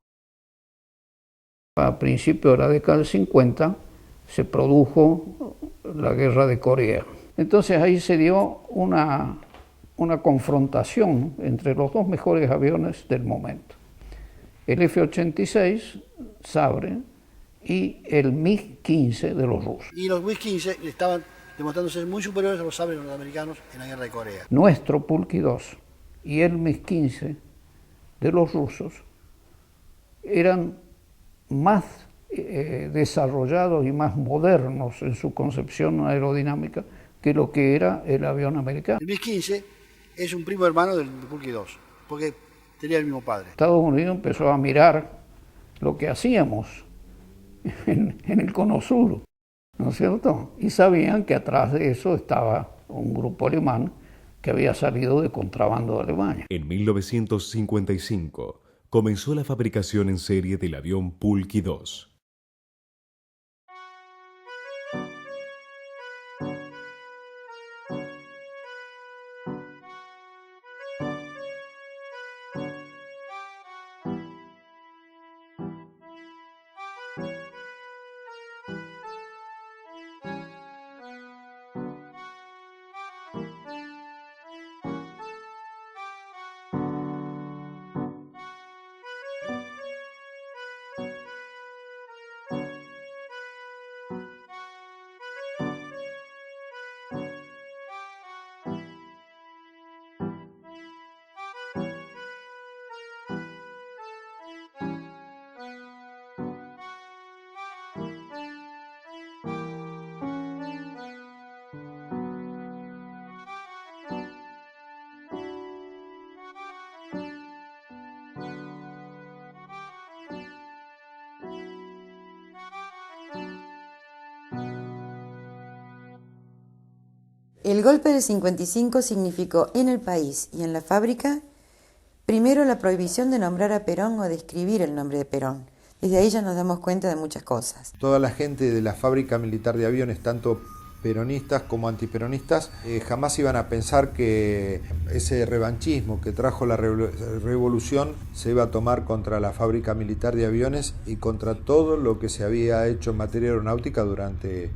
A principios de la década del 50 se produjo la guerra de Corea. Entonces ahí se dio una confrontación entre los 2 mejores aviones del momento. El F-86 Sabre y el MiG-15 de los rusos. Y los MiG-15 estaban demostrando ser muy superiores a los Sabres norteamericanos en la guerra de Corea. Nuestro Pulqui 2 y el MiG-15 de los rusos eran más desarrollados y más modernos en su concepción aerodinámica que lo que era el avión americano. El MiG-15 es un primo hermano del Pulqui 2, porque tenía el mismo padre. Estados Unidos empezó a mirar lo que hacíamos en el Cono Sur, ¿no es cierto? Y sabían que atrás de eso estaba un grupo alemán que había salido de contrabando de Alemania. En 1955 comenzó la fabricación en serie del avión Pulqui 2. El golpe del 55 significó en el país y en la fábrica, primero la prohibición de nombrar a Perón o de escribir el nombre de Perón. Desde ahí ya nos damos cuenta de muchas cosas. Toda la gente de la fábrica militar de aviones, tanto peronistas como antiperonistas, jamás iban a pensar que ese revanchismo que trajo la revolución se iba a tomar contra la fábrica militar de aviones y contra todo lo que se había hecho en materia aeronáutica durante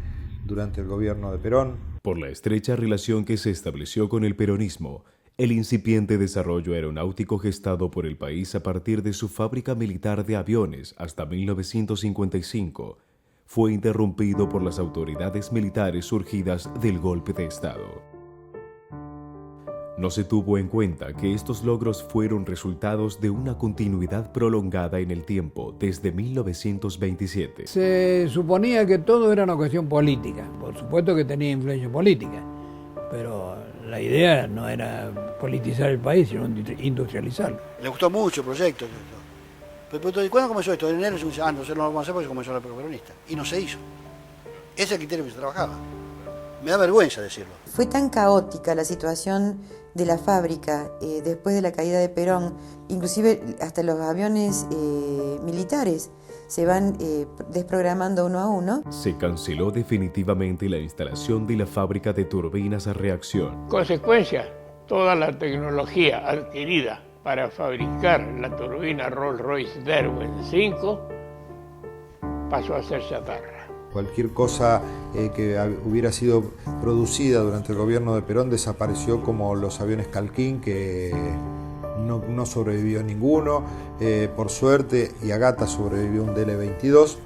el gobierno de Perón. Por la estrecha relación que se estableció con el peronismo, el incipiente desarrollo aeronáutico gestado por el país a partir de su fábrica militar de aviones hasta 1955 fue interrumpido por las autoridades militares surgidas del golpe de Estado. No se tuvo en cuenta que estos logros fueron resultados de una continuidad prolongada en el tiempo desde 1927. Se suponía que todo era una cuestión política, por supuesto que tenía influencia política, pero la idea no era politizar el país, sino industrializarlo. Le gustó mucho el proyecto. Pero ¿cuándo comenzó esto? En enero se dice, no lo vamos a hacer porque comenzó la época peronista. Y no se hizo. Ese es el criterio que se trabajaba. Me da vergüenza decirlo. Fue tan caótica la situación de la fábrica después de la caída de Perón, inclusive hasta los aviones militares, se van desprogramando uno a uno. Se canceló definitivamente la instalación de la fábrica de turbinas a reacción. Consecuencia, toda la tecnología adquirida para fabricar la turbina Rolls-Royce Derwent 5 pasó a ser chatarra. Cualquier cosa que hubiera sido producida durante el gobierno de Perón desapareció, como los aviones Calquín, que no sobrevivió ninguno. Por suerte, y Agata sobrevivió un DL-22.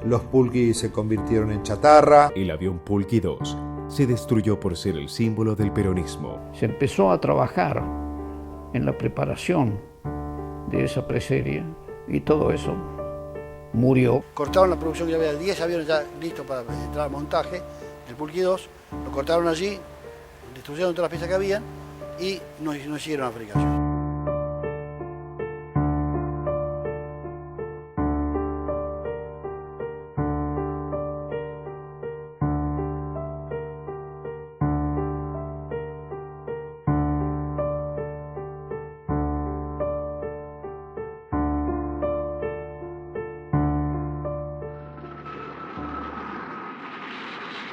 Los Pulqui se convirtieron en chatarra. El avión Pulqui 2 se destruyó por ser el símbolo del peronismo. Se empezó a trabajar en la preparación de esa preserie y todo eso murió. Cortaron la producción, que había 10 aviones ya listos para entrar al montaje, el Pulqui 2, lo cortaron allí, destruyeron todas las piezas que habían y no hicieron la fabricación.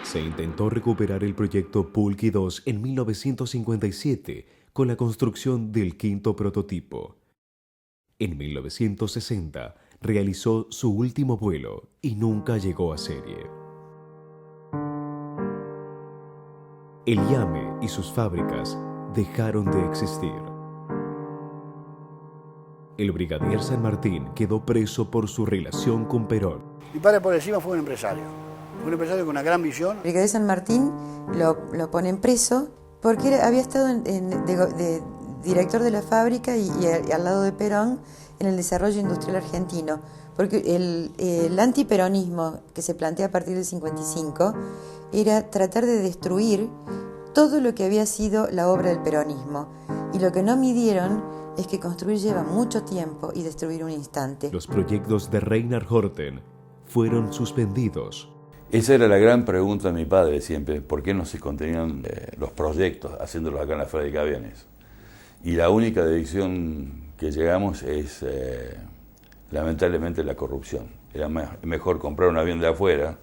Se intentó recuperar el proyecto Pulqui 2 en 1957 con la construcción del quinto prototipo. En 1960 realizó su último vuelo y nunca llegó a serie. El IAME y sus fábricas dejaron de existir. El brigadier San Martín quedó preso por su relación con Perón. Mi padre por encima fue un empresario con una gran visión. El brigadier San Martín lo ponen preso porque había estado de director de la fábrica y al lado de Perón en el desarrollo industrial argentino, porque el antiperonismo que se plantea a partir del 55 era tratar de destruir todo lo que había sido la obra del peronismo, y lo que no midieron es que construir lleva mucho tiempo y destruir un instante. Los proyectos de Reinhard Horten fueron suspendidos. Esa era la gran pregunta de mi padre siempre: ¿por qué no se contenían los proyectos haciéndolos acá en la fábrica de aviones? Y la única decisión que llegamos es, lamentablemente, la corrupción. Era mejor comprar un avión de afuera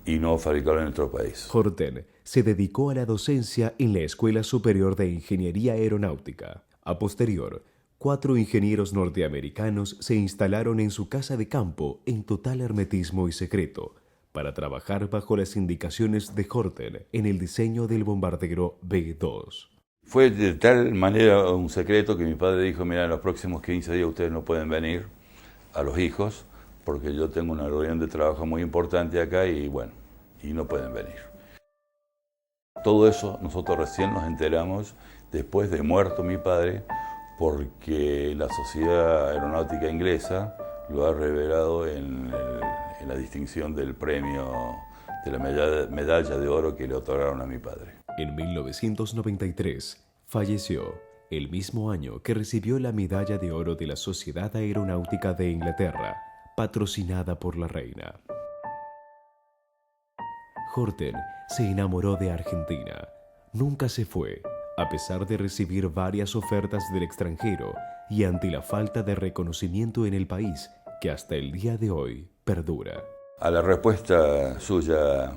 y no fabricarlo en nuestro país. Horten se dedicó a la docencia en la Escuela Superior de Ingeniería Aeronáutica. A posterior, 4 ingenieros norteamericanos se instalaron en su casa de campo en total hermetismo y secreto, para trabajar bajo las indicaciones de Horten en el diseño del bombardero B-2. Fue de tal manera un secreto que mi padre dijo: mira, en los próximos 15 días ustedes no pueden venir, a los hijos, porque yo tengo una reunión de trabajo muy importante acá y no pueden venir. Todo eso nosotros recién nos enteramos después de muerto mi padre, porque la Sociedad Aeronáutica Inglesa lo ha revelado en la distinción del premio de la medalla de oro que le otorgaron a mi padre. En 1993 falleció, el mismo año que recibió la medalla de oro de la Sociedad Aeronáutica de Inglaterra, patrocinada por la reina. Horten se enamoró de Argentina. Nunca se fue, a pesar de recibir varias ofertas del extranjero y ante la falta de reconocimiento en el país, que hasta el día de hoy perdura. A la respuesta suya,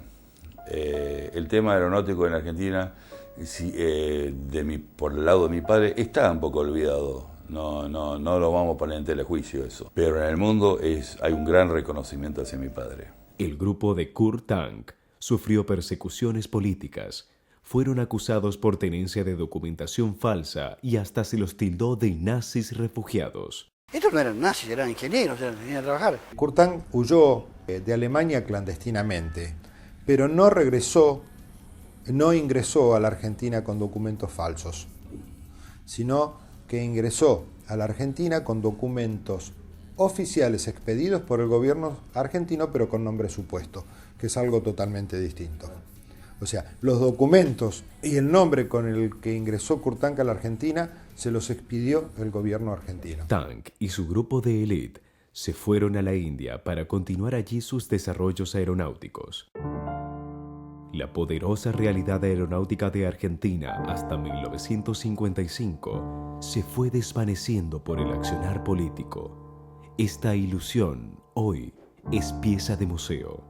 el tema aeronáutico en Argentina, por el lado de mi padre, está un poco olvidado. No lo vamos a poner en telejuicio eso. Pero en el mundo hay un gran reconocimiento hacia mi padre. El grupo de Kurt Tank sufrió persecuciones políticas. Fueron acusados por tenencia de documentación falsa y hasta se los tildó de nazis refugiados. Estos no eran nazis, eran ingenieros, venían a trabajar. Kurt Tank huyó de Alemania clandestinamente, pero no ingresó a la Argentina con documentos falsos, sino que ingresó a la Argentina con documentos oficiales expedidos por el gobierno argentino, pero con nombre supuesto, que es algo totalmente distinto. O sea, los documentos y el nombre con el que ingresó Kurt Tank a la Argentina se los expidió el gobierno argentino. Tank y su grupo de élite se fueron a la India para continuar allí sus desarrollos aeronáuticos. La poderosa realidad aeronáutica de Argentina hasta 1955 se fue desvaneciendo por el accionar político. Esta ilusión hoy es pieza de museo.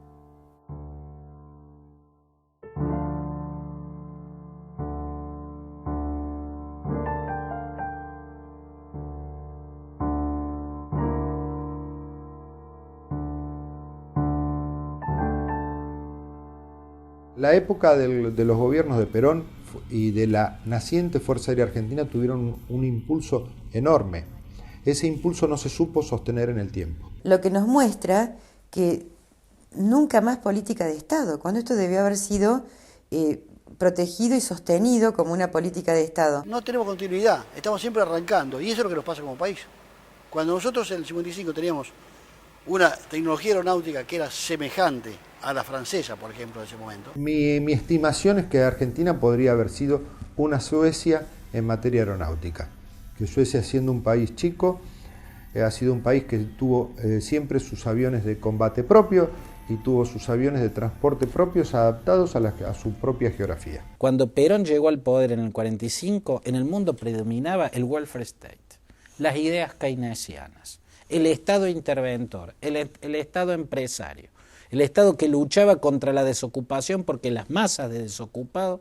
La época de los gobiernos de Perón y de la naciente Fuerza Aérea Argentina tuvieron un impulso enorme. Ese impulso no se supo sostener en el tiempo. Lo que nos muestra que nunca más política de Estado, cuando esto debió haber sido protegido y sostenido como una política de Estado. No tenemos continuidad, estamos siempre arrancando y eso es lo que nos pasa como país. Cuando nosotros en el 55 teníamos una tecnología aeronáutica que era semejante a la francesa, por ejemplo, en ese momento. Mi estimación es que Argentina podría haber sido una Suecia en materia aeronáutica. Que Suecia, siendo un país chico, ha sido un país que tuvo siempre sus aviones de combate propio y tuvo sus aviones de transporte propios adaptados a su propia geografía. Cuando Perón llegó al poder en el 45, en el mundo predominaba el welfare state, las ideas keynesianas, el Estado interventor, el Estado empresario, el Estado que luchaba contra la desocupación porque las masas de desocupados,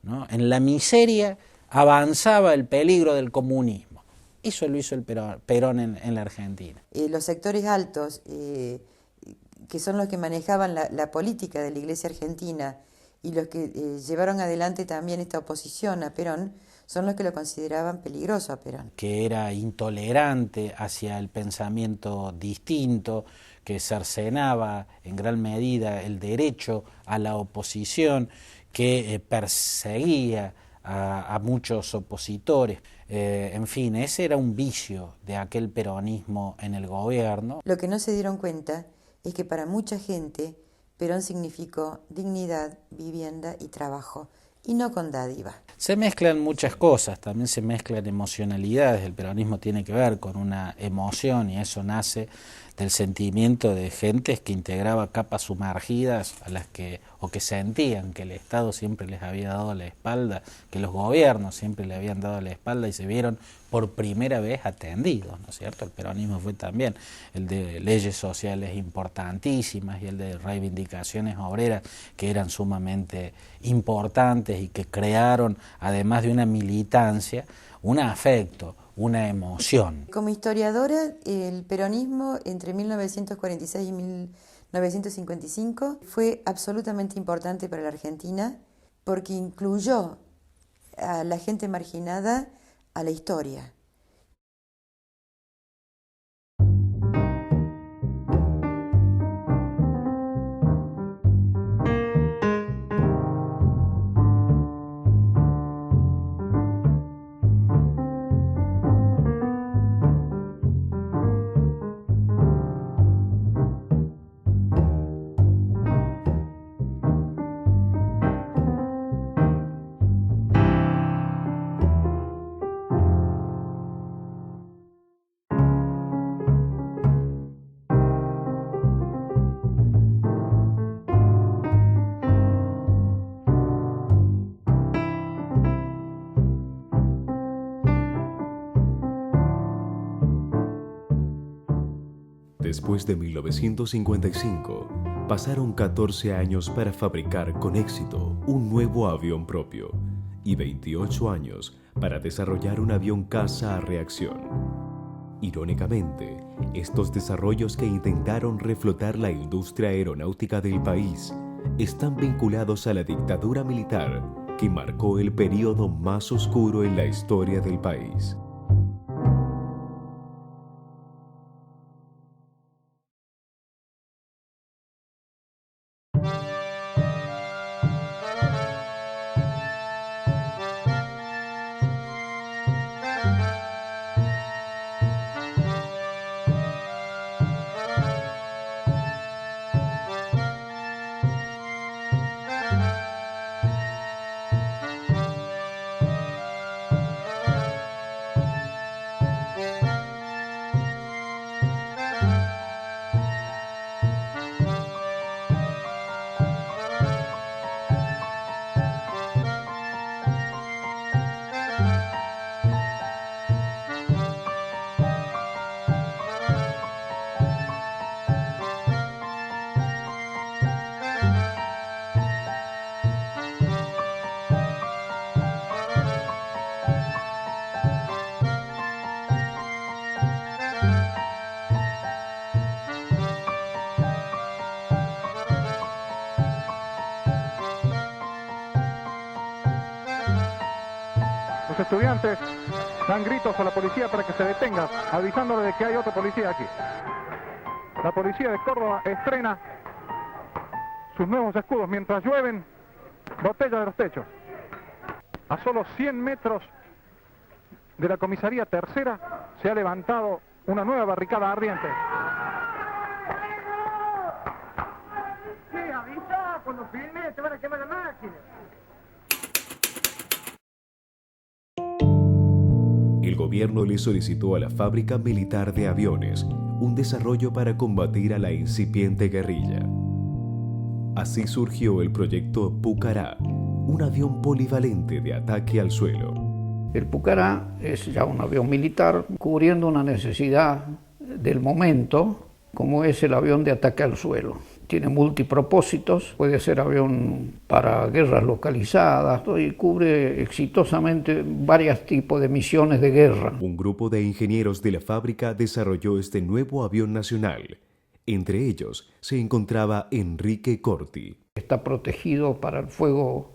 ¿no?, en la miseria avanzaba el peligro del comunismo. Eso lo hizo el Perón en la Argentina. Los sectores altos, que son los que manejaban la política de la Iglesia argentina y los que llevaron adelante también esta oposición a Perón, son los que lo consideraban peligroso a Perón. Que era intolerante hacia el pensamiento distinto, que cercenaba en gran medida el derecho a la oposición, que perseguía a muchos opositores. En fin, ese era un vicio de aquel peronismo en el gobierno. Lo que no se dieron cuenta es que para mucha gente Perón significó dignidad, vivienda y trabajo, y no con dádiva. Se mezclan muchas cosas, también se mezclan emocionalidades. El peronismo tiene que ver con una emoción y eso nace del sentimiento de gentes que integraba capas sumergidas a las que sentían que el Estado siempre les había dado la espalda, que los gobiernos siempre le habían dado la espalda y se vieron por primera vez atendidos, ¿no es cierto? El peronismo fue también el de leyes sociales importantísimas y el de reivindicaciones obreras que eran sumamente importantes y que crearon, además de una militancia, un afecto, una emoción. Como historiadora, el peronismo entre 1946 y 1955 fue absolutamente importante para la Argentina porque incluyó a la gente marginada a la historia. Después de 1955, pasaron 14 años para fabricar con éxito un nuevo avión propio y 28 años para desarrollar un avión caza a reacción. Irónicamente, estos desarrollos que intentaron reflotar la industria aeronáutica del país están vinculados a la dictadura militar que marcó el periodo más oscuro en la historia del país. estudiantes dan gritos a la policía para que se detenga, avisándole de que hay otro policía aquí. La policía de Córdoba estrena sus nuevos escudos mientras llueven botellas de los techos. A solo 100 metros de la comisaría tercera se ha levantado una nueva barricada ardiente. Sí, avisa, cuando filme te van a quemar la máquina. El gobierno le solicitó a la Fábrica Militar de Aviones un desarrollo para combatir a la incipiente guerrilla. Así surgió el proyecto Pucará, un avión polivalente de ataque al suelo. El Pucará es ya un avión militar cubriendo una necesidad del momento, como es el avión de ataque al suelo. Tiene multipropósitos, puede ser avión para guerras localizadas y cubre exitosamente varios tipos de misiones de guerra. Un grupo de ingenieros de la fábrica desarrolló este nuevo avión nacional. Entre ellos se encontraba Enrique Corti. Está protegido para el fuego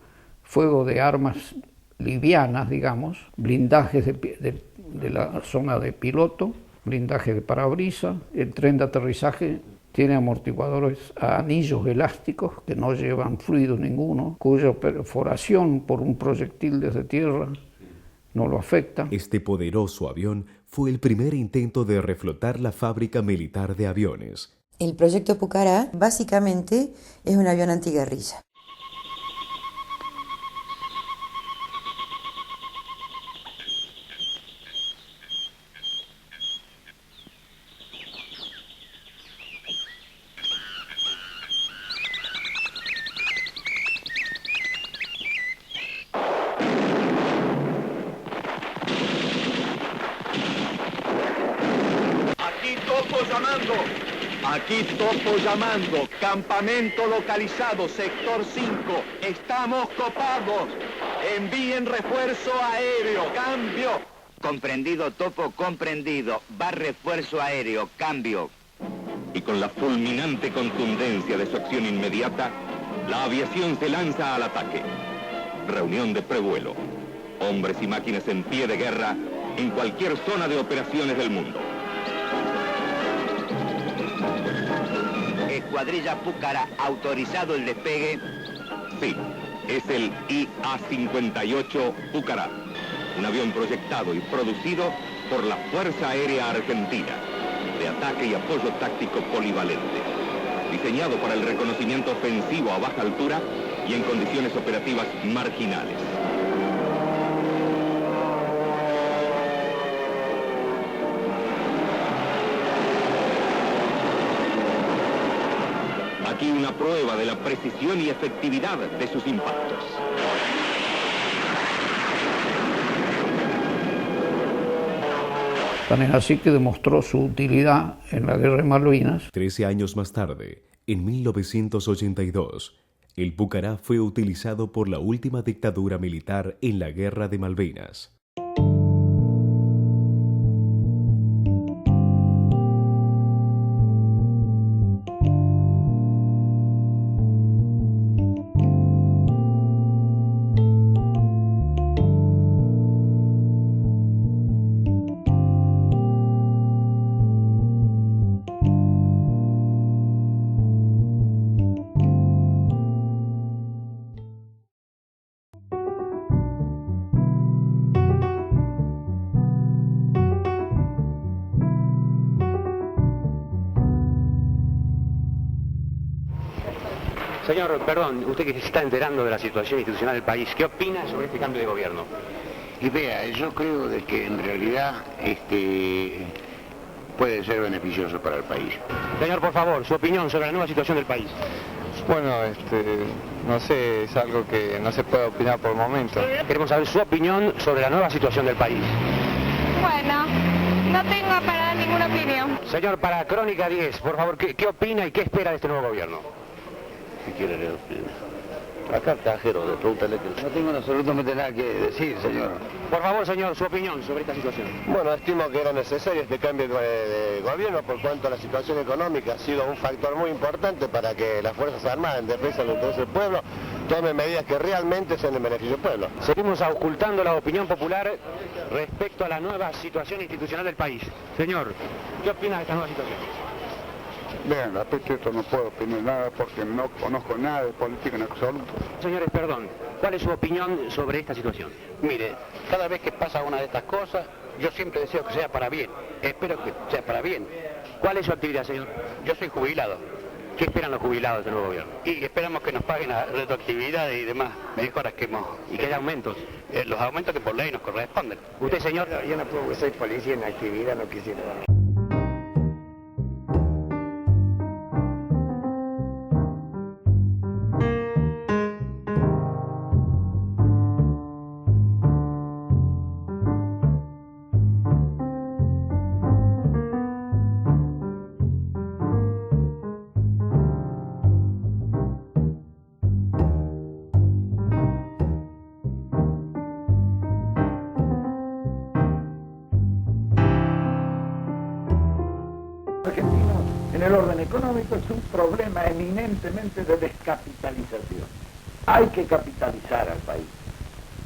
de armas livianas, digamos, blindajes de la zona de piloto, blindaje de parabrisas. El tren de aterrizaje tiene amortiguadores a anillos elásticos que no llevan fluido ninguno, cuya perforación por un proyectil desde tierra no lo afecta. Este poderoso avión fue el primer intento de reflotar la Fábrica Militar de Aviones. El proyecto Pucará básicamente es un avión antiguerrilla. Aquí Topo llamando, campamento localizado, sector 5, estamos copados, envíen refuerzo aéreo, cambio. Comprendido, Topo, comprendido, va refuerzo aéreo, cambio. Y con la fulminante contundencia de su acción inmediata, la aviación se lanza al ataque. Reunión de prevuelo, hombres y máquinas en pie de guerra en cualquier zona de operaciones del mundo. Escuadrilla Pucará, autorizado el despegue. Sí, es el IA-58 Pucará, un avión proyectado y producido por la Fuerza Aérea Argentina, de ataque y apoyo táctico polivalente, diseñado para el reconocimiento ofensivo a baja altura y en condiciones operativas marginales. Aquí una prueba de la precisión y efectividad de sus impactos. Tan es así que demostró su utilidad en la Guerra de Malvinas. 13 años más tarde, en 1982, el Pucará fue utilizado por la última dictadura militar en la Guerra de Malvinas. Señor, perdón, usted que se está enterando de la situación institucional del país, ¿qué opina sobre este cambio de gobierno? Y vea, yo creo de que en realidad puede ser beneficioso para el país. Señor, por favor, su opinión sobre la nueva situación del país. Bueno, no sé, es algo que no se puede opinar por el momento. Queremos saber su opinión sobre la nueva situación del país. Bueno, no tengo para dar ninguna opinión. Señor, para Crónica 10, por favor, ¿qué opina y qué espera de este nuevo gobierno? ¿Qué quiere que opine? Acá el cajero, pregúntale que... No tengo absolutamente nada que decir, señor. Por favor, señor, su opinión sobre esta situación. Bueno, estimo que era necesario este cambio de gobierno por cuanto la situación económica ha sido un factor muy importante para que las Fuerzas Armadas, en defensa del interés del pueblo, tome medidas que realmente sean en beneficio del pueblo. Seguimos ocultando la opinión popular respecto a la nueva situación institucional del país. Señor, ¿qué opina de esta nueva situación? Bien, respecto a esto no puedo opinar nada porque no conozco nada de política en absoluto. Señores, perdón, ¿cuál es su opinión sobre esta situación? Mire, cada vez que pasa una de estas cosas, yo siempre deseo que sea para bien. Espero que sea para bien. ¿Cuál es su actividad, señor? Yo soy jubilado. ¿Qué esperan los jubilados del nuevo gobierno? Y esperamos que nos paguen la retroactividad y demás mejoras que hemos... ¿Y que haya aumentos? Los aumentos que por ley nos corresponden. ¿Usted, señor? Yo no puedo, soy policía en actividad, no quisiera... En el orden económico es un problema eminentemente de descapitalización. Hay que capitalizar al país.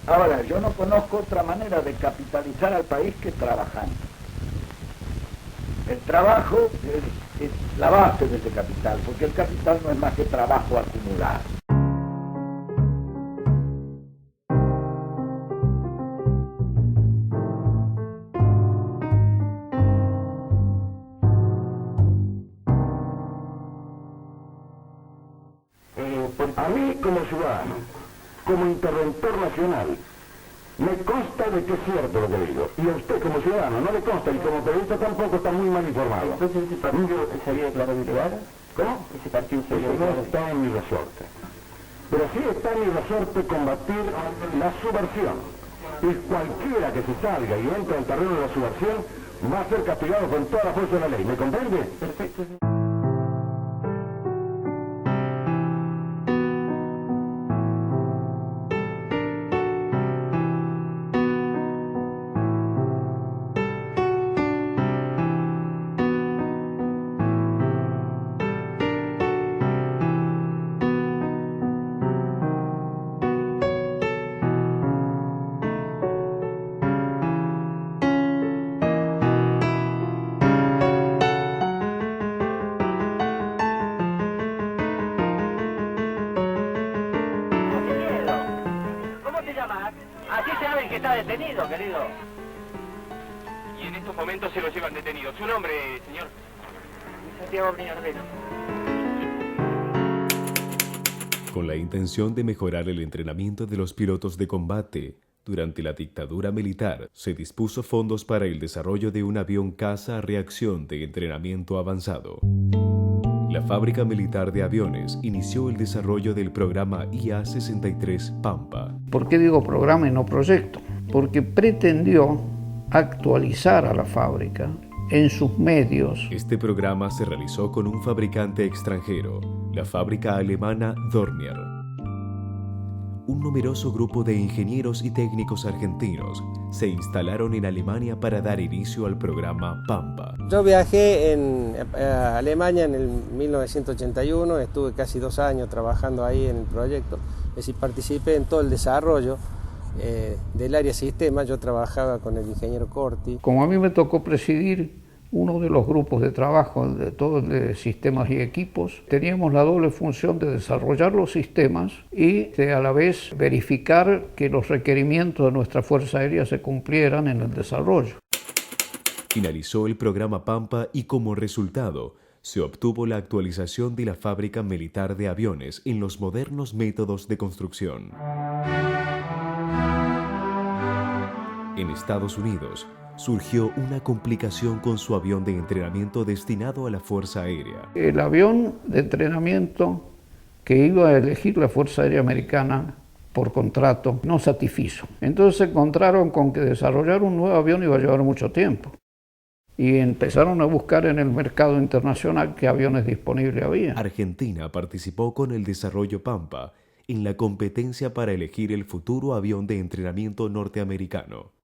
Ahora, yo no conozco otra manera de capitalizar al país que trabajando. El trabajo es la base de ese capital, porque el capital no es más que trabajo acumulado. A mí como ciudadano, como interventor nacional, me consta de que es cierto lo que digo. Y a usted como ciudadano no le consta y como periodista tampoco está muy mal informado. Entonces ese partido sería declarado ilegal. ¿Cómo? Ese partido sería Eso no está en mi resorte. Pero sí está en mi resorte combatir la subversión. Y cualquiera que se salga y entre al terreno de la subversión va a ser castigado con toda la fuerza de la ley. ¿Me comprende? Perfecto. Aquí saben que está detenido, querido. Y en estos momentos se lo llevan detenido. ¿Su nombre, señor? Santiago Briñardino. Con la intención de mejorar el entrenamiento de los pilotos de combate, durante la dictadura militar se dispuso fondos para el desarrollo de un avión caza a reacción de entrenamiento avanzado. La Fábrica Militar de Aviones inició el desarrollo del programa IA-63 Pampa. ¿Por qué digo programa y no proyecto? Porque pretendió actualizar a la fábrica en sus medios. Este programa se realizó con un fabricante extranjero, la fábrica alemana Dornier. Un numeroso grupo de ingenieros y técnicos argentinos se instalaron en Alemania para dar inicio al programa Pampa. Yo viajé a Alemania en el 1981, estuve casi 2 años trabajando ahí en el proyecto, es decir, participé en todo el desarrollo del área sistema. Yo trabajaba con el ingeniero Corti. Como a mí me tocó presidir uno de los grupos de trabajo de todos de sistemas y equipos, teníamos la doble función de desarrollar los sistemas y de a la vez verificar que los requerimientos de nuestra Fuerza Aérea se cumplieran en el desarrollo. Finalizó el programa Pampa y como resultado se obtuvo la actualización de la Fábrica Militar de Aviones en los modernos métodos de construcción. En Estados Unidos, surgió una complicación con su avión de entrenamiento destinado a la Fuerza Aérea. El avión de entrenamiento que iba a elegir la Fuerza Aérea Americana por contrato no satisfizo. Entonces se encontraron con que desarrollar un nuevo avión iba a llevar mucho tiempo. Y empezaron a buscar en el mercado internacional qué aviones disponibles había. Argentina participó con el desarrollo Pampa en la competencia para elegir el futuro avión de entrenamiento norteamericano.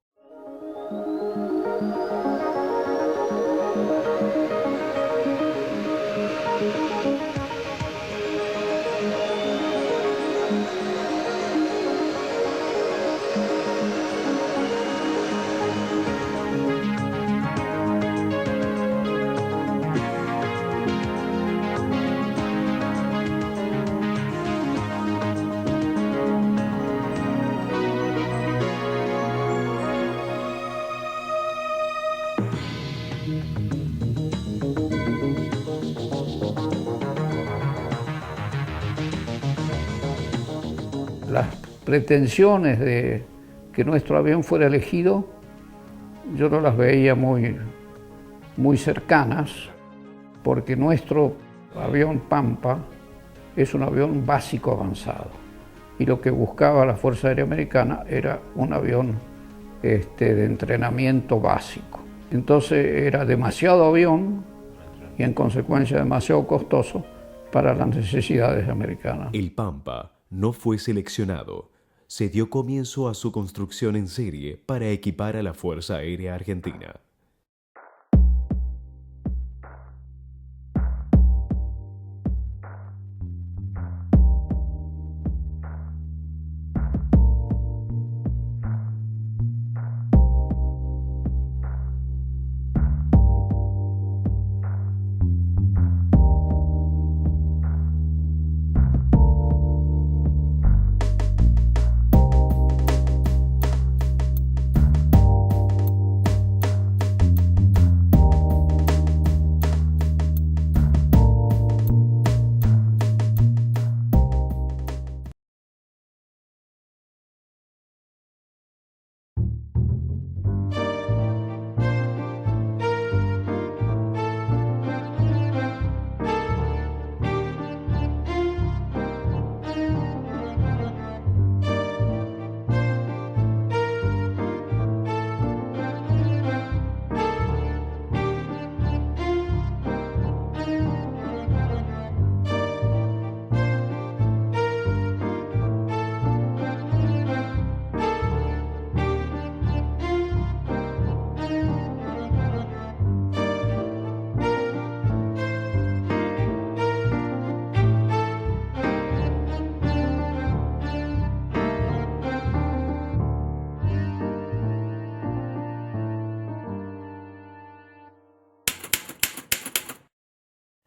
pretensiones de que nuestro avión fuera elegido, yo no las veía muy cercanas, porque nuestro avión Pampa es un avión básico avanzado, y lo que buscaba la Fuerza Aérea Americana era un avión de entrenamiento básico. Entonces era demasiado avión y en consecuencia demasiado costoso para las necesidades americanas. El Pampa no fue seleccionado. Se dio comienzo a su construcción en serie para equipar a la Fuerza Aérea Argentina.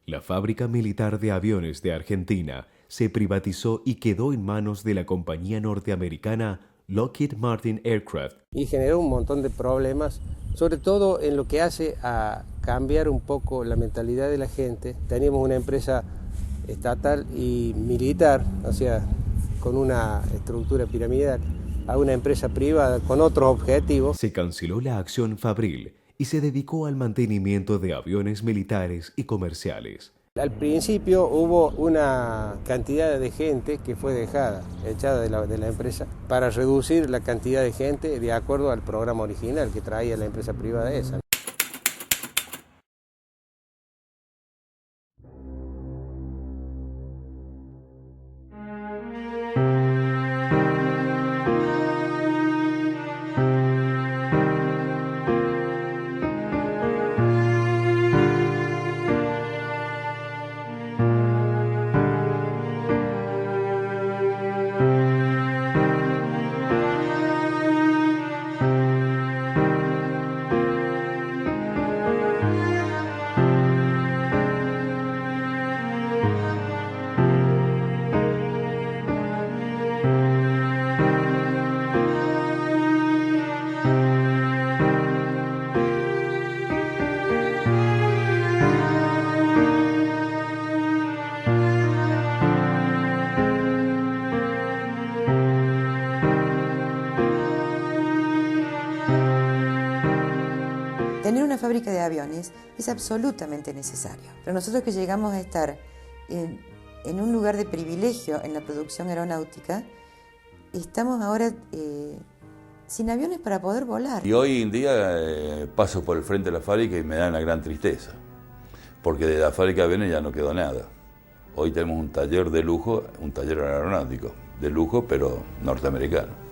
La fábrica militar de aviones de Argentina se privatizó y quedó en manos de la compañía norteamericana Lockheed Martin Aircraft. Y generó un montón de problemas, sobre todo en lo que hace a cambiar un poco la mentalidad de la gente. Teníamos una empresa estatal y militar, o sea, con una estructura piramidal, a una empresa privada con otros objetivos. Se canceló la acción fabril y se dedicó al mantenimiento de aviones militares y comerciales. Al principio hubo una cantidad de gente que fue echada de la empresa para reducir la cantidad de gente de acuerdo al programa original que traía la empresa privada esa. Tener una fábrica de aviones es absolutamente necesario. Pero nosotros que llegamos a estar en un lugar de privilegio en la producción aeronáutica, estamos ahora sin aviones para poder volar. Y hoy en día paso por el frente de la fábrica y me da una gran tristeza, porque de la fábrica de aviones ya no quedó nada. Hoy tenemos un taller de lujo, un taller aeronáutico de lujo, pero norteamericano.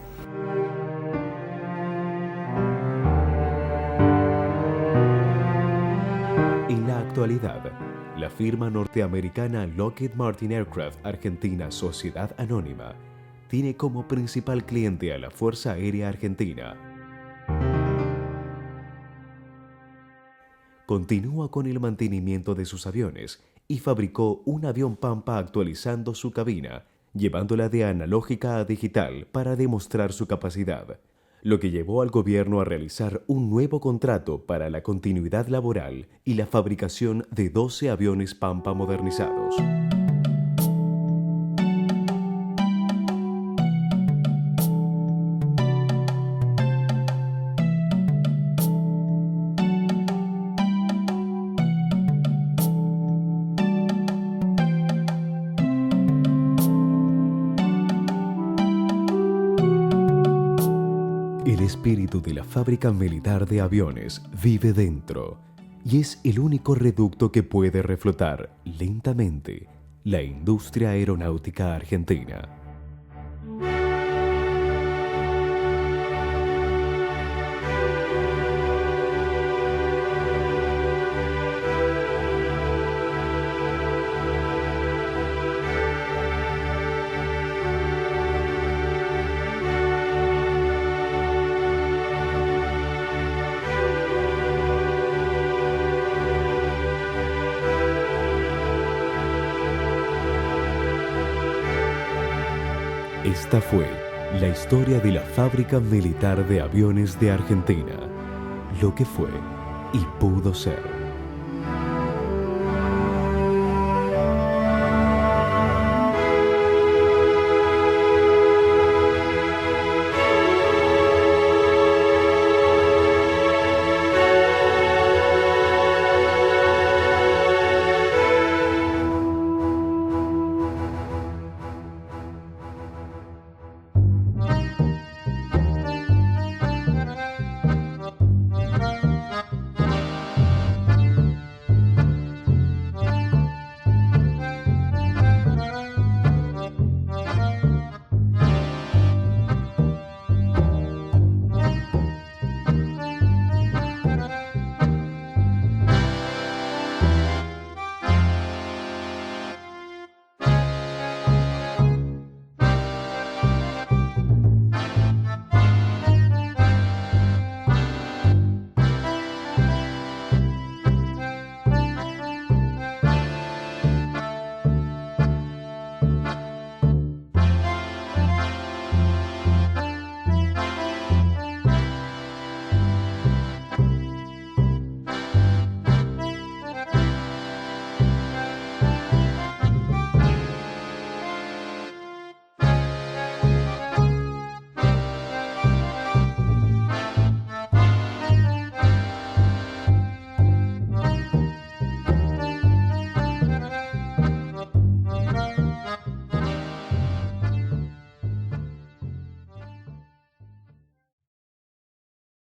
En la actualidad, la firma norteamericana Lockheed Martin Aircraft Argentina Sociedad Anónima tiene como principal cliente a la Fuerza Aérea Argentina. Continúa con el mantenimiento de sus aviones y fabricó un avión Pampa actualizando su cabina, llevándola de analógica a digital para demostrar su capacidad, lo que llevó al gobierno a realizar un nuevo contrato para la continuidad laboral y la fabricación de 12 aviones Pampa modernizados. espíritu de la fábrica militar de aviones vive dentro y es el único reducto que puede reflotar lentamente la industria aeronáutica argentina. Esta fue la historia de la fábrica militar de aviones de Argentina, lo que fue y pudo ser.